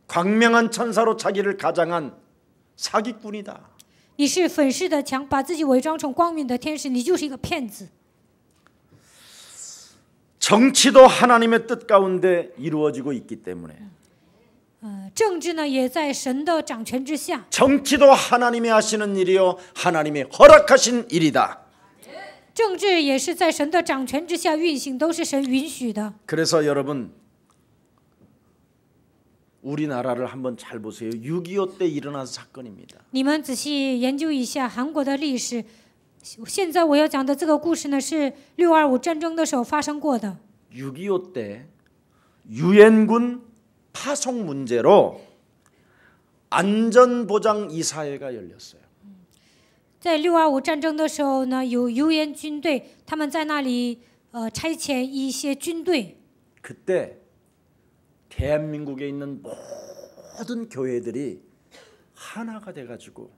광명한 천사로 자기를 가장한 사기꾼이다. 你是粉饰的墙，把自己伪装成光明的天使，你就是一个骗子。 정치도 하나님의 뜻 가운데 이루어지고 있기 때문에 政治呢也在神的掌权之下， 정치도 하나님이 하시는 일이요 하나님이 허락하신 일이다. 政治也是在神的掌权之下运行，都是神允许的。 그래서 여러분 우리나라를 한번 잘 보세요. 6.25 때 일어난 사건입니다. 你们仔细研究一下韩国的历史。现在我要讲的这个故事呢，是6.25战争的时候发生过的。 6.25 때 유엔군 파송 문제로 안전보장 이사회가 열렸어요. 在6.25战争的时候呢，有油烟军队，他们在那里差遣一些军队。 그때 대한민국에 있는 모든 교회들이 하나가 돼가지고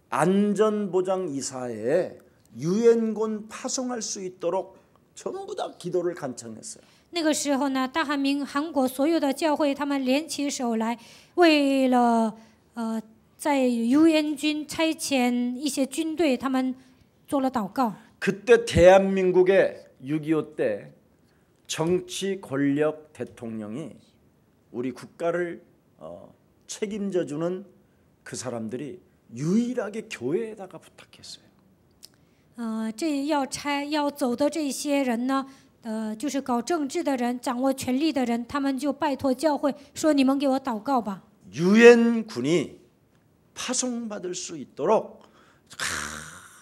안전보장 이사회에 유엔군 파송할 수 있도록 전부 다 기도를 간청했어요. 那个时候呢，大韩国所有的教会，他们联起手来，为了在油烟军差遣一些军队，他们做了祷告。 그때 대한민국의 6.25 때 정치 권력 대통령이 우리 국가를 책임져주는 그 사람들이 유일하게 교회에다가 부탁했어요. 这要走的这些人呢，就是搞政治的人，掌握权力的人，他们就拜托教会说：“你们给我祷告吧。” 유엔군이 파송받을 수 있도록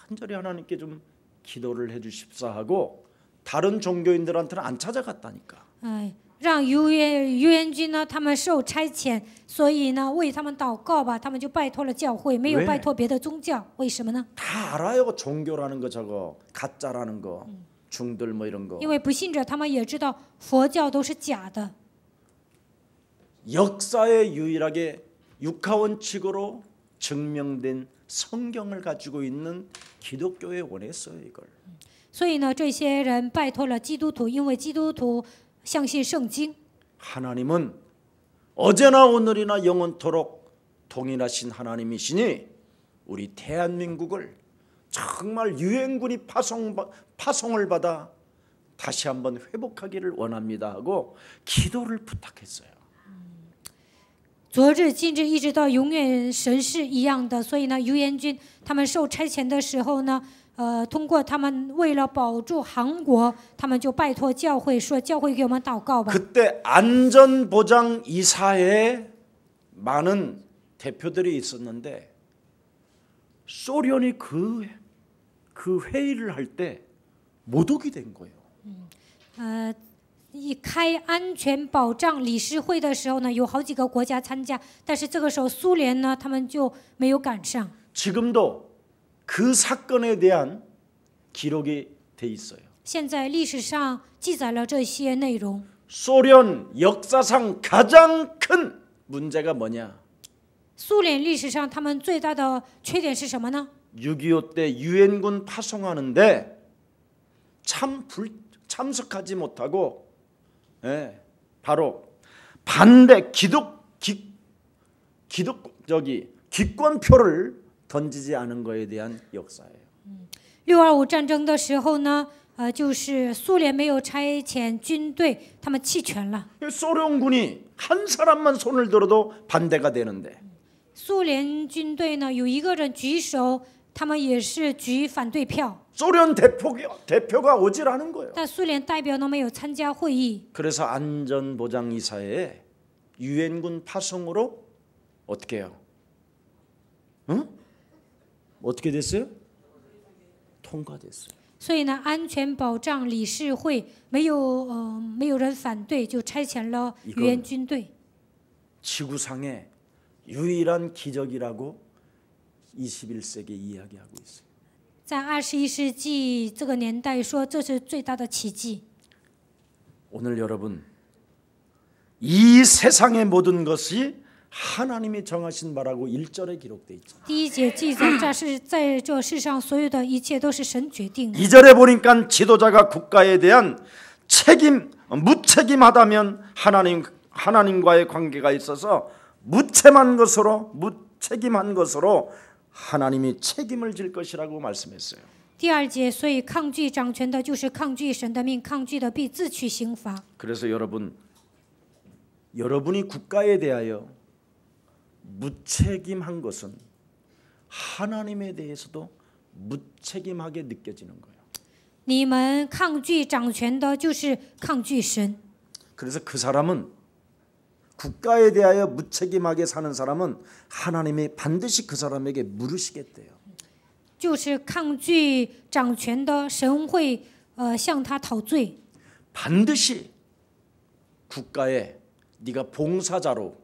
간절히 하나님께 좀 기도를 해주십사 하고 다른 종교인들한테는 안 찾아갔다니까. 让油烟军呢，他们受差遣，所以呢，为他们祷告吧。他们就拜托了教会，没有拜托别的宗教。为什么呢？ 다 알아요. 종교라는 거 저거 가짜라는 거, 중들 뭐 이런 거. 因为不信者他们也知道佛教都是假的。 역사에 유일하게 육하원칙으로 증명된 성경을 가지고 있는 기독교에 원했어요 이걸. 所以呢，这些人拜托了基督徒，因为基督徒相信圣经。 하나님은 어제나 오늘이나 영원토록 동일하신 하나님이시니 우리 대한민국을 정말 유엔군이 파송을 받아 다시 한번 회복하기를 원합니다 하고 기도를 부탁했어요. 昨日、今日一直到永远，神是一样的。所以呢，油烟军他们受差遣的时候呢，通过他们为了保住韩国，他们就拜托教会说：“教会给我们祷告吧。” 그때 안전보장 이사회에 많은 대표들이 있었는데 소련이 그 회의를 할 때 못 오게 된 거예요. 一开安全保障理事会的时候呢，有好几个国家参加，但是这个时候苏联呢，他们就没有赶上。 지금도 그 사건에 대한 기록이 돼 있어요. 现在历史上记载了这些内容。 소련 역사상 가장 큰 문제가 뭐냐? 苏联历史上他们最大的缺点是什么呢？ 6.25 때 유엔군 파송하는데 참석하지 못하고 바로 반대 기권표를 던지지 않은 거에 대한 역사예요. 6.25战争的时候呢，就是苏联没有差遣军队，他们弃权了。 소련군이 한 사람만 손을 들어도 반대가 되는데 苏联军队呢，有一个人举手，他们也是举反对票。 소련 대표가 오질 않은 거예요. 但苏联代表呢没有参加会议， 그래서 안전보장이사회에 유엔군 파송으로 어떻게 해요? 응? 어떻게 됐어요? 통과됐어요. 所以呢，安全保障理事会没有人反对，就差遣了援军队。 지구상의 유일한 기적이라고 21세기 이야기하고 있어요. 在21世纪这个年代说，这是最大的奇迹。 오늘 여러분 이 세상의 모든 것이 하나님이 정하신 바라고 1절에 기록되어 있죠. 第一节记载，在这世上所有的一切都是神决定的。 2절에 보니까 지도자가 국가에 대한 무책임하다면 하나님과의 관계가 있어서 무책임한 것으로 하나님이 책임을 질 것이라고 말씀했어요. 第二节，所以抗拒掌权的，就是抗拒神的命，抗拒的必自取刑罚。 그래서 여러분이 국가에 대하여 무책임한 것은 하나님에 대해서도 무책임하게 느껴지는 거예요. 你们抗拒掌权的，就是抗拒神。 그래서 그 사람은 국가에 대하여 무책임하게 사는 사람은 하나님이 반드시 그 사람에게 물으시겠대요. 就是抗拒掌权的，神会向他讨罪。 반드시 국가에 네가 봉사자로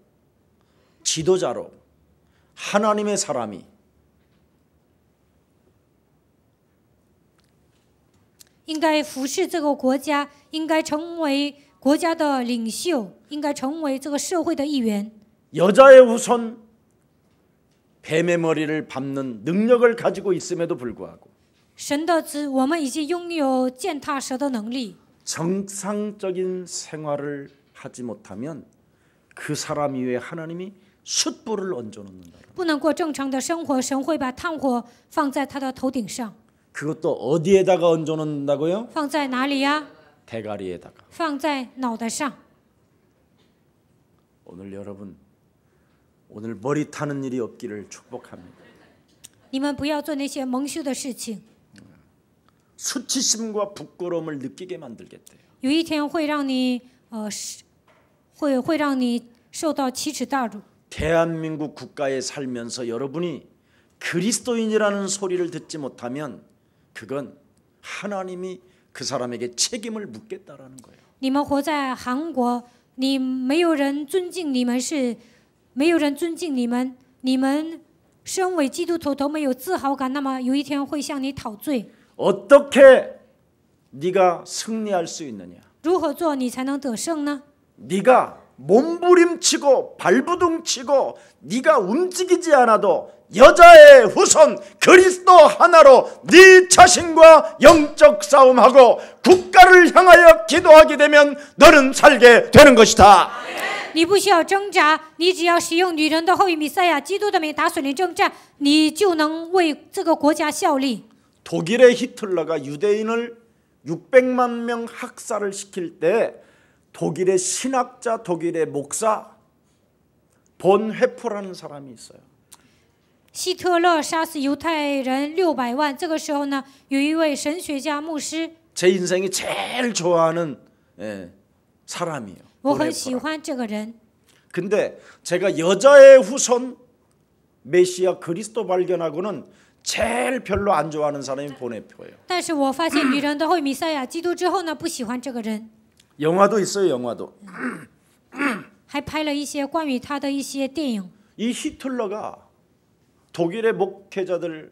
지도자로 하나님의 사람이 应该服侍这个国家，应该成为国家的领袖，应该成为这个社会的一员。 여자의 후손 뱀의 머리를 밟는 능력을 가지고 있음에도 불구하고 神的子，我们已经拥有践踏蛇的能力。 정상적인 생활을 하지 못하면 그 사람 위에 하나님이 숯불을 얹어놓는다. 不能过正常的生活，神会把炭火放在他的头顶上。 그것도 어디에다가 얹어놓는다고요? 放在哪里呀？ 대가리에다가. 放在脑袋上。 오늘 여러분 오늘 머리 타는 일이 없기를 축복합니다. 你们不要做那些蒙羞的事情， 수치심과 부끄러움을 느끼게 만들겠대요. 有一天会让你会让你受到奇耻大辱。 대한민국 국가에 살면서 여러분이 그리스도인이라는 소리를 듣지 못하면 그건 하나님이 그 사람에게 책임을 묻겠다라는 거예요. 你们活在韩国，没有人尊敬你们，没有人尊敬你们，你们身为基督徒都没有自豪感，那么有一天会向你讨罪。 어떻게 네가 승리할 수 있느냐? 如何做你才能得胜呢？ 네가 몸부림치고 발부둥치고 네가 움직이지 않아도 여자의 후손 그리스도 하나로 네 자신과 영적 싸움하고 국가를 향하여 기도하게 되면 너는 살게 되는 것이다. 你不需要挣扎，你只要使用女人的后裔弥赛亚基督的名打属灵征战，你就能为这个国家效力。 독일의 히틀러가 유대인을 600만 명 학살을 시킬 때 독일의 신학자, 독일의 목사 본 회포라는 사람이 있어요. 希特勒杀死犹太人600万，这个时候呢，有一位神学家牧师， 제 인생이 제일 좋아하는 사람이에요. 我很喜欢这个人。 근데 제가 여자의 후손 메시아 그리스도 발견하고는 제일 별로 안 좋아하는 사람이 보네표예요. 但是我发现女人的后裔弥赛亚基督之后呢，不喜欢这个人， 영화도 있어요. 영화도. 还拍了一些关于他的一些电影。 이 히틀러가 독일의 목회자들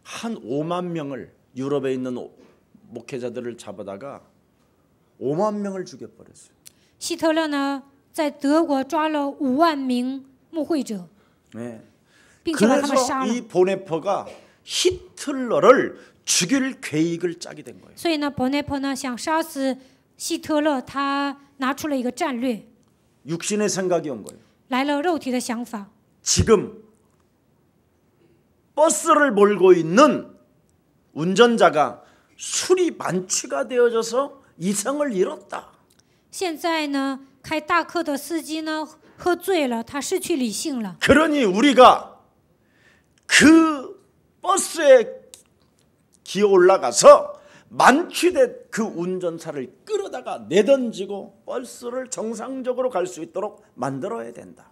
한 5만 명을 유럽에 있는 목회자들을 잡아다가 5만 명을 죽여버렸어요. 希特勒呢，在德国抓了5万名牧会者， 네. 并且把他们 그래서 杀了。 이 보네퍼가 히틀러를 죽일 계획을 짜게 된 거예요. 所以呢，伯内珀呢想杀死希特勒，他拿出了一个战略， 육신의 생각이 온 거예요. 来了肉体的想法。 지금 버스를 몰고 있는 운전자가 술이 만취가 되어져서 이성을 잃었다. 现在呢，开大客的司机呢喝醉了，他失去理性了。 그러니 우리가 그 버스에 기어 올라가서 만취된 그 운전사를 끌어다가 내던지고 버스를 정상적으로 갈 수 있도록 만들어야 된다.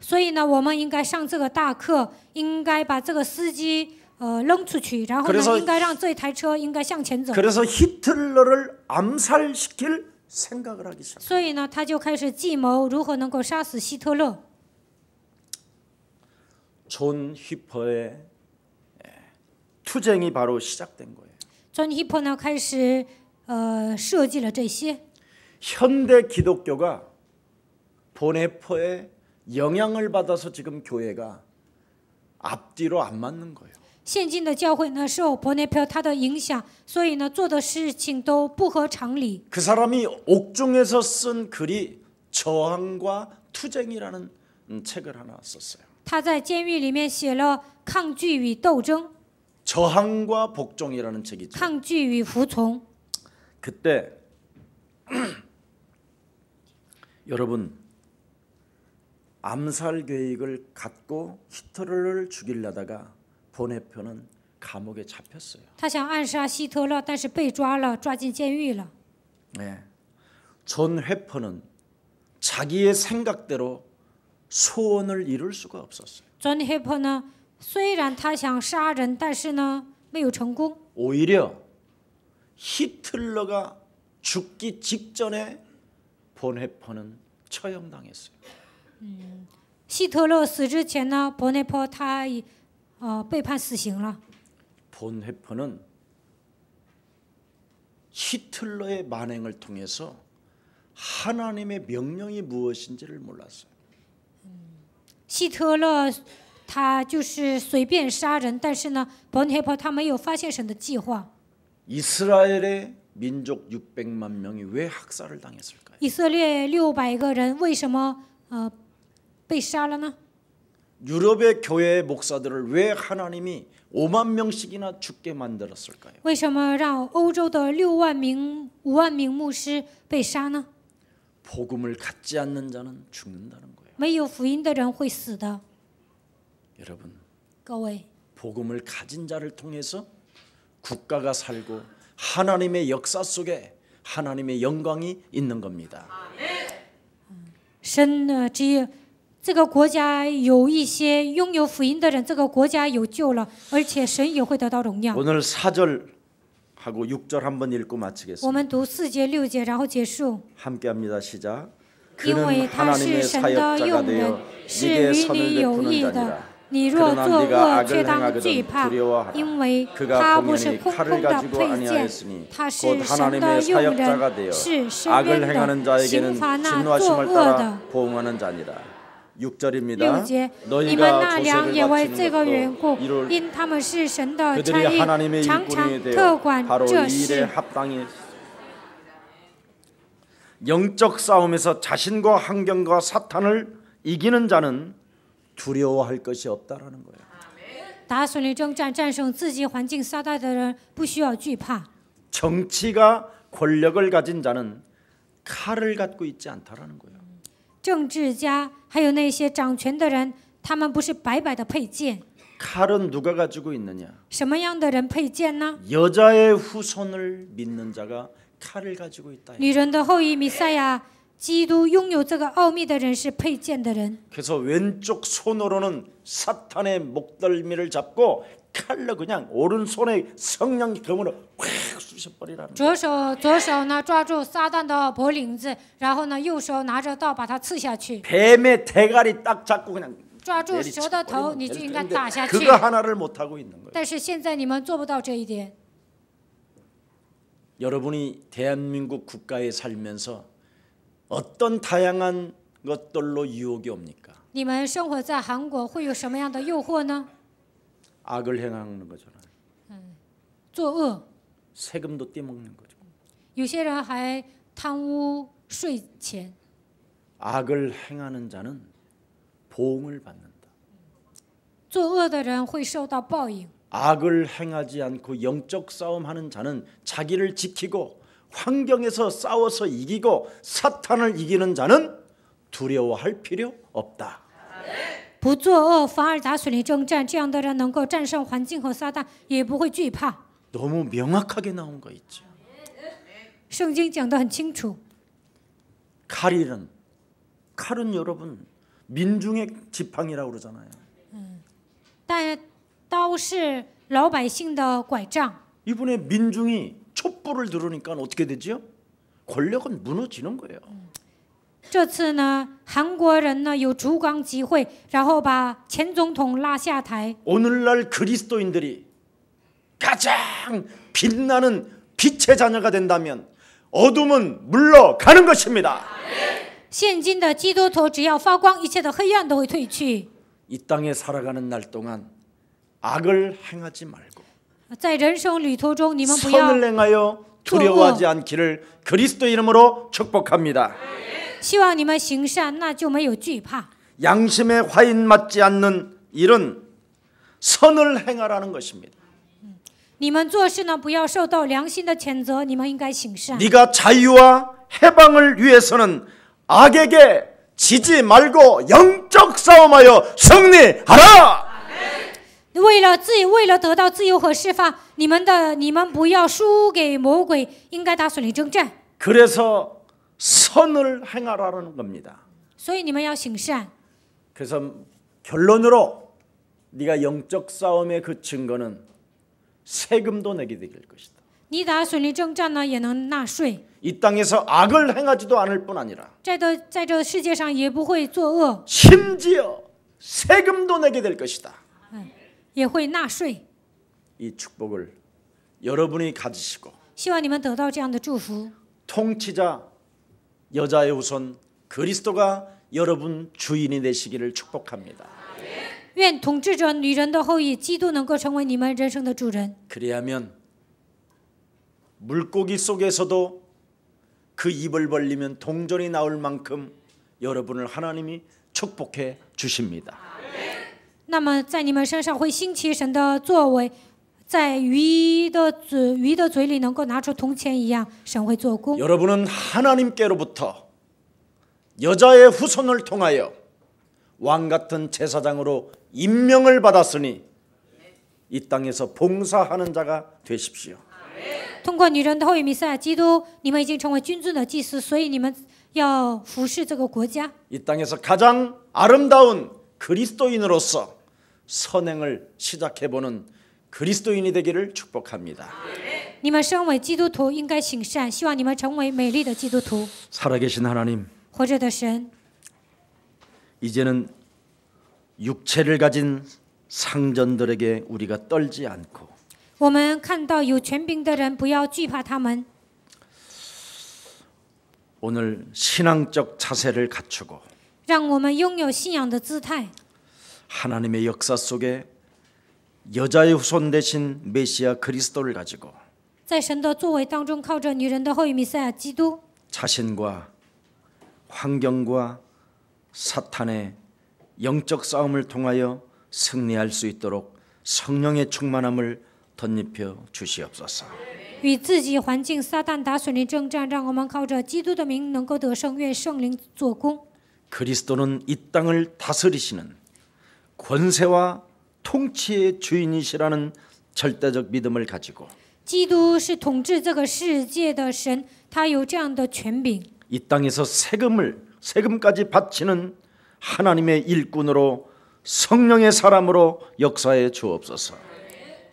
所以呢，我们应该上这个大客，应该把这个司机扔出去，然后 그래서 呢，应该让这台车应该向前走。 그래서 히틀러를 암살시킬 생각을 하기 시작. 所以呢，他就开始计谋如何能够杀死希特勒。 존 휘퍼의 투쟁이 바로 시작된 거예요. 존 히퍼呢开始设计了这些。 현대 기독교가 보네퍼의 영향을 받아서 지금 교회가 앞뒤로 안 맞는 거예요. 现今的教会呢，受伯内飘他的影响，所以呢，做的事情都不合常理。 그 사람이 옥중에서 쓴 글이 저항과 투쟁이라는 책을 하나 썼어요. 他在监狱里面写了《抗拒与斗争》， 저항과 복종이라는 책이죠. 抗拒与服从。 그때 여러분 암살 계획을 갖고 히틀러를 죽이려다가 보네표는 감옥에 잡혔어요. 他想暗杀希特勒，但是被抓了，抓进监狱了。 네. 존 회퍼는 자기의 생각대로 소원을 이룰 수가 없었어요. 존 회퍼呢，虽然他想杀人，但是呢，没有成功。 오히려 히틀러가 죽기 직전에 본 회퍼는 처형당했어요. 希特勒死之前呢，伯内坡他被判死刑了。 본 회퍼는 히틀러의 만행을 통해서 하나님의 명령이 무엇인지를 몰랐어요. 希特勒他就是随便杀人，但是呢，伯内坡他没有发现神的计划。 이스라엘의 민족 600만 명이 왜 학살을 당했을까요? 以色列600个人为什么被杀了呢？ 유럽의 교회의 목사들을 왜 하나님이 5만 명씩이나 죽게 만들었을까요? 为什么让欧洲的5万名牧师被杀呢？ 복음을 갖지 않는 자는 죽는다는 거예요. 没有福音的人会死的。 여러분, 各位， 복음을 가진 자를 통해서 국가가 살고 하나님의 역사 속에 하나님의 영광이 있는 겁니다. 神呢，只有这个国家有一些拥有福音的人，这个国家有救了，而且神也会得到荣耀。 오늘 4절하고 6절 한번 읽고 我 마치겠습니다. 们读4节、6节，然后结束。 함께합니다. 시작. 因为 그는 他是 하나님의 神的 사역자가 用人， 되어 是 네게 与 선을 你有 베푸는 益的。 자니라. 你若 그러나 作 네가 恶， 악을 却当 행하거든 惧怕， 두려워하라. 因为 그가 他不是 공연히 空 칼을 空的 가지고 佩剑， 아니하였으니 他 곧 是神的 하나님의 用 사역자가 人， 되어 是身 악을 边 행하는 的 자에게는 刑罚那作 진노하심을 恶 따라 的。 보응하는 자니라. 6 6절입니다. 节，你们 너희가 纳粮 조세를 也为这 바치는 个缘故 것도 이룰 ，因他们是神的 그들이 差役， 하나님의 常常 일꾼이 特 되어 管 바로 这 이 일에 事。 합당히 영적 싸움에서 자신과 환경과 사탄을 이기는 자는 두려워할 것이 없다라는 거예요. 打属灵征战，战胜自己环境撒旦的人，不需要惧怕。 정치가 권력을 가진 자는 칼을 갖고 있지 않다라는 거예요. 政治家还有那些掌权的人，他们不是白白的佩剑。 칼은 누가 가지고 있느냐? 什么样的人佩剑呢？ 여자의 후손을 믿는 자가 칼을 가지고 있다. 女人的后裔弥赛亚，基督拥有这个奥秘的人是佩剑的人。 그래서 왼쪽 손으로는 사탄의 목덜미를 잡고 칼로 그냥 오른손에 성령 검으로 확 쑤셔버리라는 거예요. 左手呢抓住撒旦的脖领子，然后呢右手拿着刀把他刺下去。 뱀의 대가리 딱 잡고 그냥 抓住蛇的头，你就应该打下去。 그거 하나를 못 하고 있는 거예요. 但是现在你们做不到这一点。 여러분이 대한민국 국가에 살면서 어떤 다양한 것들로 유혹이 옵니까? 你们生活在韩国会有什么样的诱惑呢？ 악을 행하는 거잖아요. 作恶， 세금도 떼먹는 거죠. 有些人还贪污税钱。 악을 행하는 자는 보응을 받는다. 作恶的人会受到报应。 악을 행하지 않고 영적 싸움하는 자는 자기를 지키고 환경에서 싸워서 이기고 사탄을 이기는 자는 두려워할 필요 없다. 不作恶，反而打属灵征战，这样的人能够战胜环境和撒旦，也不会惧怕。 너무 명확하게 나온 거 있죠. 圣经讲得很清楚。 칼은 여러분 민중의 지팡이라고 그러잖아요. 但刀是老百姓的拐杖。 이번에 민중이 촛불을 들으니까 어떻게 되죠? 권력은 무너지는 거예요. 这次呢，韩国人呢有烛光集会，然后把前总统拉下台。 오늘날 그리스도인들이 가장 빛나는 빛의 자녀가 된다면 어둠은 물러가는 것입니다. 现今的基督徒只要发光，一切的黑暗都会退去。 이 땅에 살아가는 날 동안 악을 행하지 말고 在人生旅途中，你们不要 선을 행하여 두려워하지 않기를 그리스도 이름으로 축복합니다. 希望你们行善，那就没有惧怕。 양심에 화인 맞지 않는 일은 선을 행하라는 것입니다. 你们做事呢，不要受到良心的谴责，你们应该行善。 네가 자유와 해방을 위해서는 악에게 지지 말고 영적 싸움하여 승리하라. 为了得到自由和释放，你们不要输给魔鬼，应该打属灵征战。 그래서 선을 행하라는 겁니다. 所以你们要行善。 그래서 결론으로 네가 영적 싸움의 그 증거는 세금도 내게 될 것이다. 你打属灵征战呢，也能纳税。 이 땅에서 악을 행하지도 않을 뿐 아니라 在这世界上也不会作恶， 심지어 세금도 내게 될 것이다. 也会纳税。 이 축복을 여러분이 가지시고 希望你们得到这样的祝福。 통치자 여자의 후손 그리스도가 여러분 주인이 되시기를 축복합니다. 愿统治者女人的后裔基督能够成为你们人生的主人。 그래야면 물고기 속에서도 그 입을 벌리면 동전이 나올 만큼 여러분을 하나님이 축복해 주십니다. 那么在你们身上会兴起神的作为，在鱼的嘴里能够拿出铜钱一样，神会做工。 여러분은 하나님께로부터 여자의 후손을 통하여 왕 같은 제사장으로 임명을 받았으니 이 땅에서 봉사하는 자가 되십시오. 通过女人的后裔弥赛亚基督，你们已经成为君尊的祭司，所以你们要服侍这个国家。 이 땅에서 가장 아름다운 그리스도인으로서 선행을 시작해보는 그리스도인이 되기를 축복합니다. 你们身为基督徒应该行善，希望你们成为美丽的基督徒。 살아계신 하나님, 活着的神， 이제는 육체를 가진 상전들에게 우리가 떨지 않고 我们看到有权柄的人，不要惧怕他们。 오늘 신앙적 자세를 갖추고 让我们拥有信仰的姿态， 하나님의 역사 속에 여자의 후손 대신 메시아 그리스도를 가지고 在神的作为当中，靠着女人的后裔弥赛亚基督， 자신과 환경과 사탄의 영적 싸움을 통하여 승리할 수 있도록 성령의 충만함을 덧입혀 주시옵소서. 与自己环境撒旦打属灵征战，让我们靠着基督的名能够得胜，愿圣灵做工。 그리스도는 이 땅을 다스리시는 권세와 통치의 주인이시라는 절대적 믿음을 가지고 基督是统治这个世界的神，他有这样的权柄。 이 땅에서 세금까지 바치는 하나님의 일꾼으로 성령의 사람으로 역사해 주옵소서.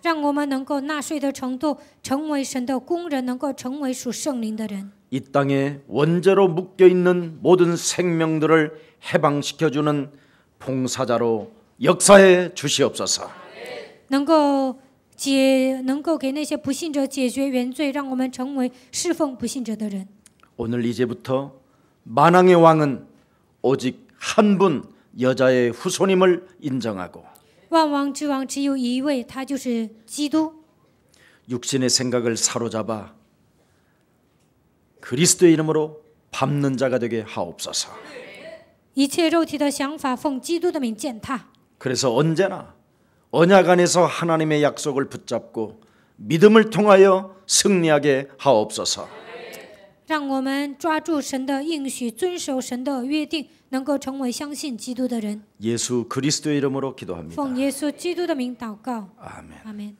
让我们能够纳税的程度，成为神的工人，能够成为属圣灵的人。 이 땅에 원죄로 묶여 있는 모든 생명들을 해방시켜주는 봉사자로 역사해 주시옵소서. 能够给那些不信者解决原罪，让我们成为侍奉不信者的人。 오늘 이제부터 만왕의 왕은 오직 한 분 여자의 후손임을 인정하고 万王之王只有一位，他就是基督。 육신의 생각을 사로잡아 그리스도의 이름으로 밟는 자가 되게 하옵소서. 一切肉体的想法奉基督的名践踏。 그래서 언제나 언약 안에서 하나님의 약속을 붙잡고 믿음을 통하여 승리하게 하옵소서. 让我们抓住神的应许，遵守神的约定，能够成为相信基督的人。 예수 그리스도의 이름으로 기도합니다. 奉耶稣基督的名祷告， 아멘. 阿门。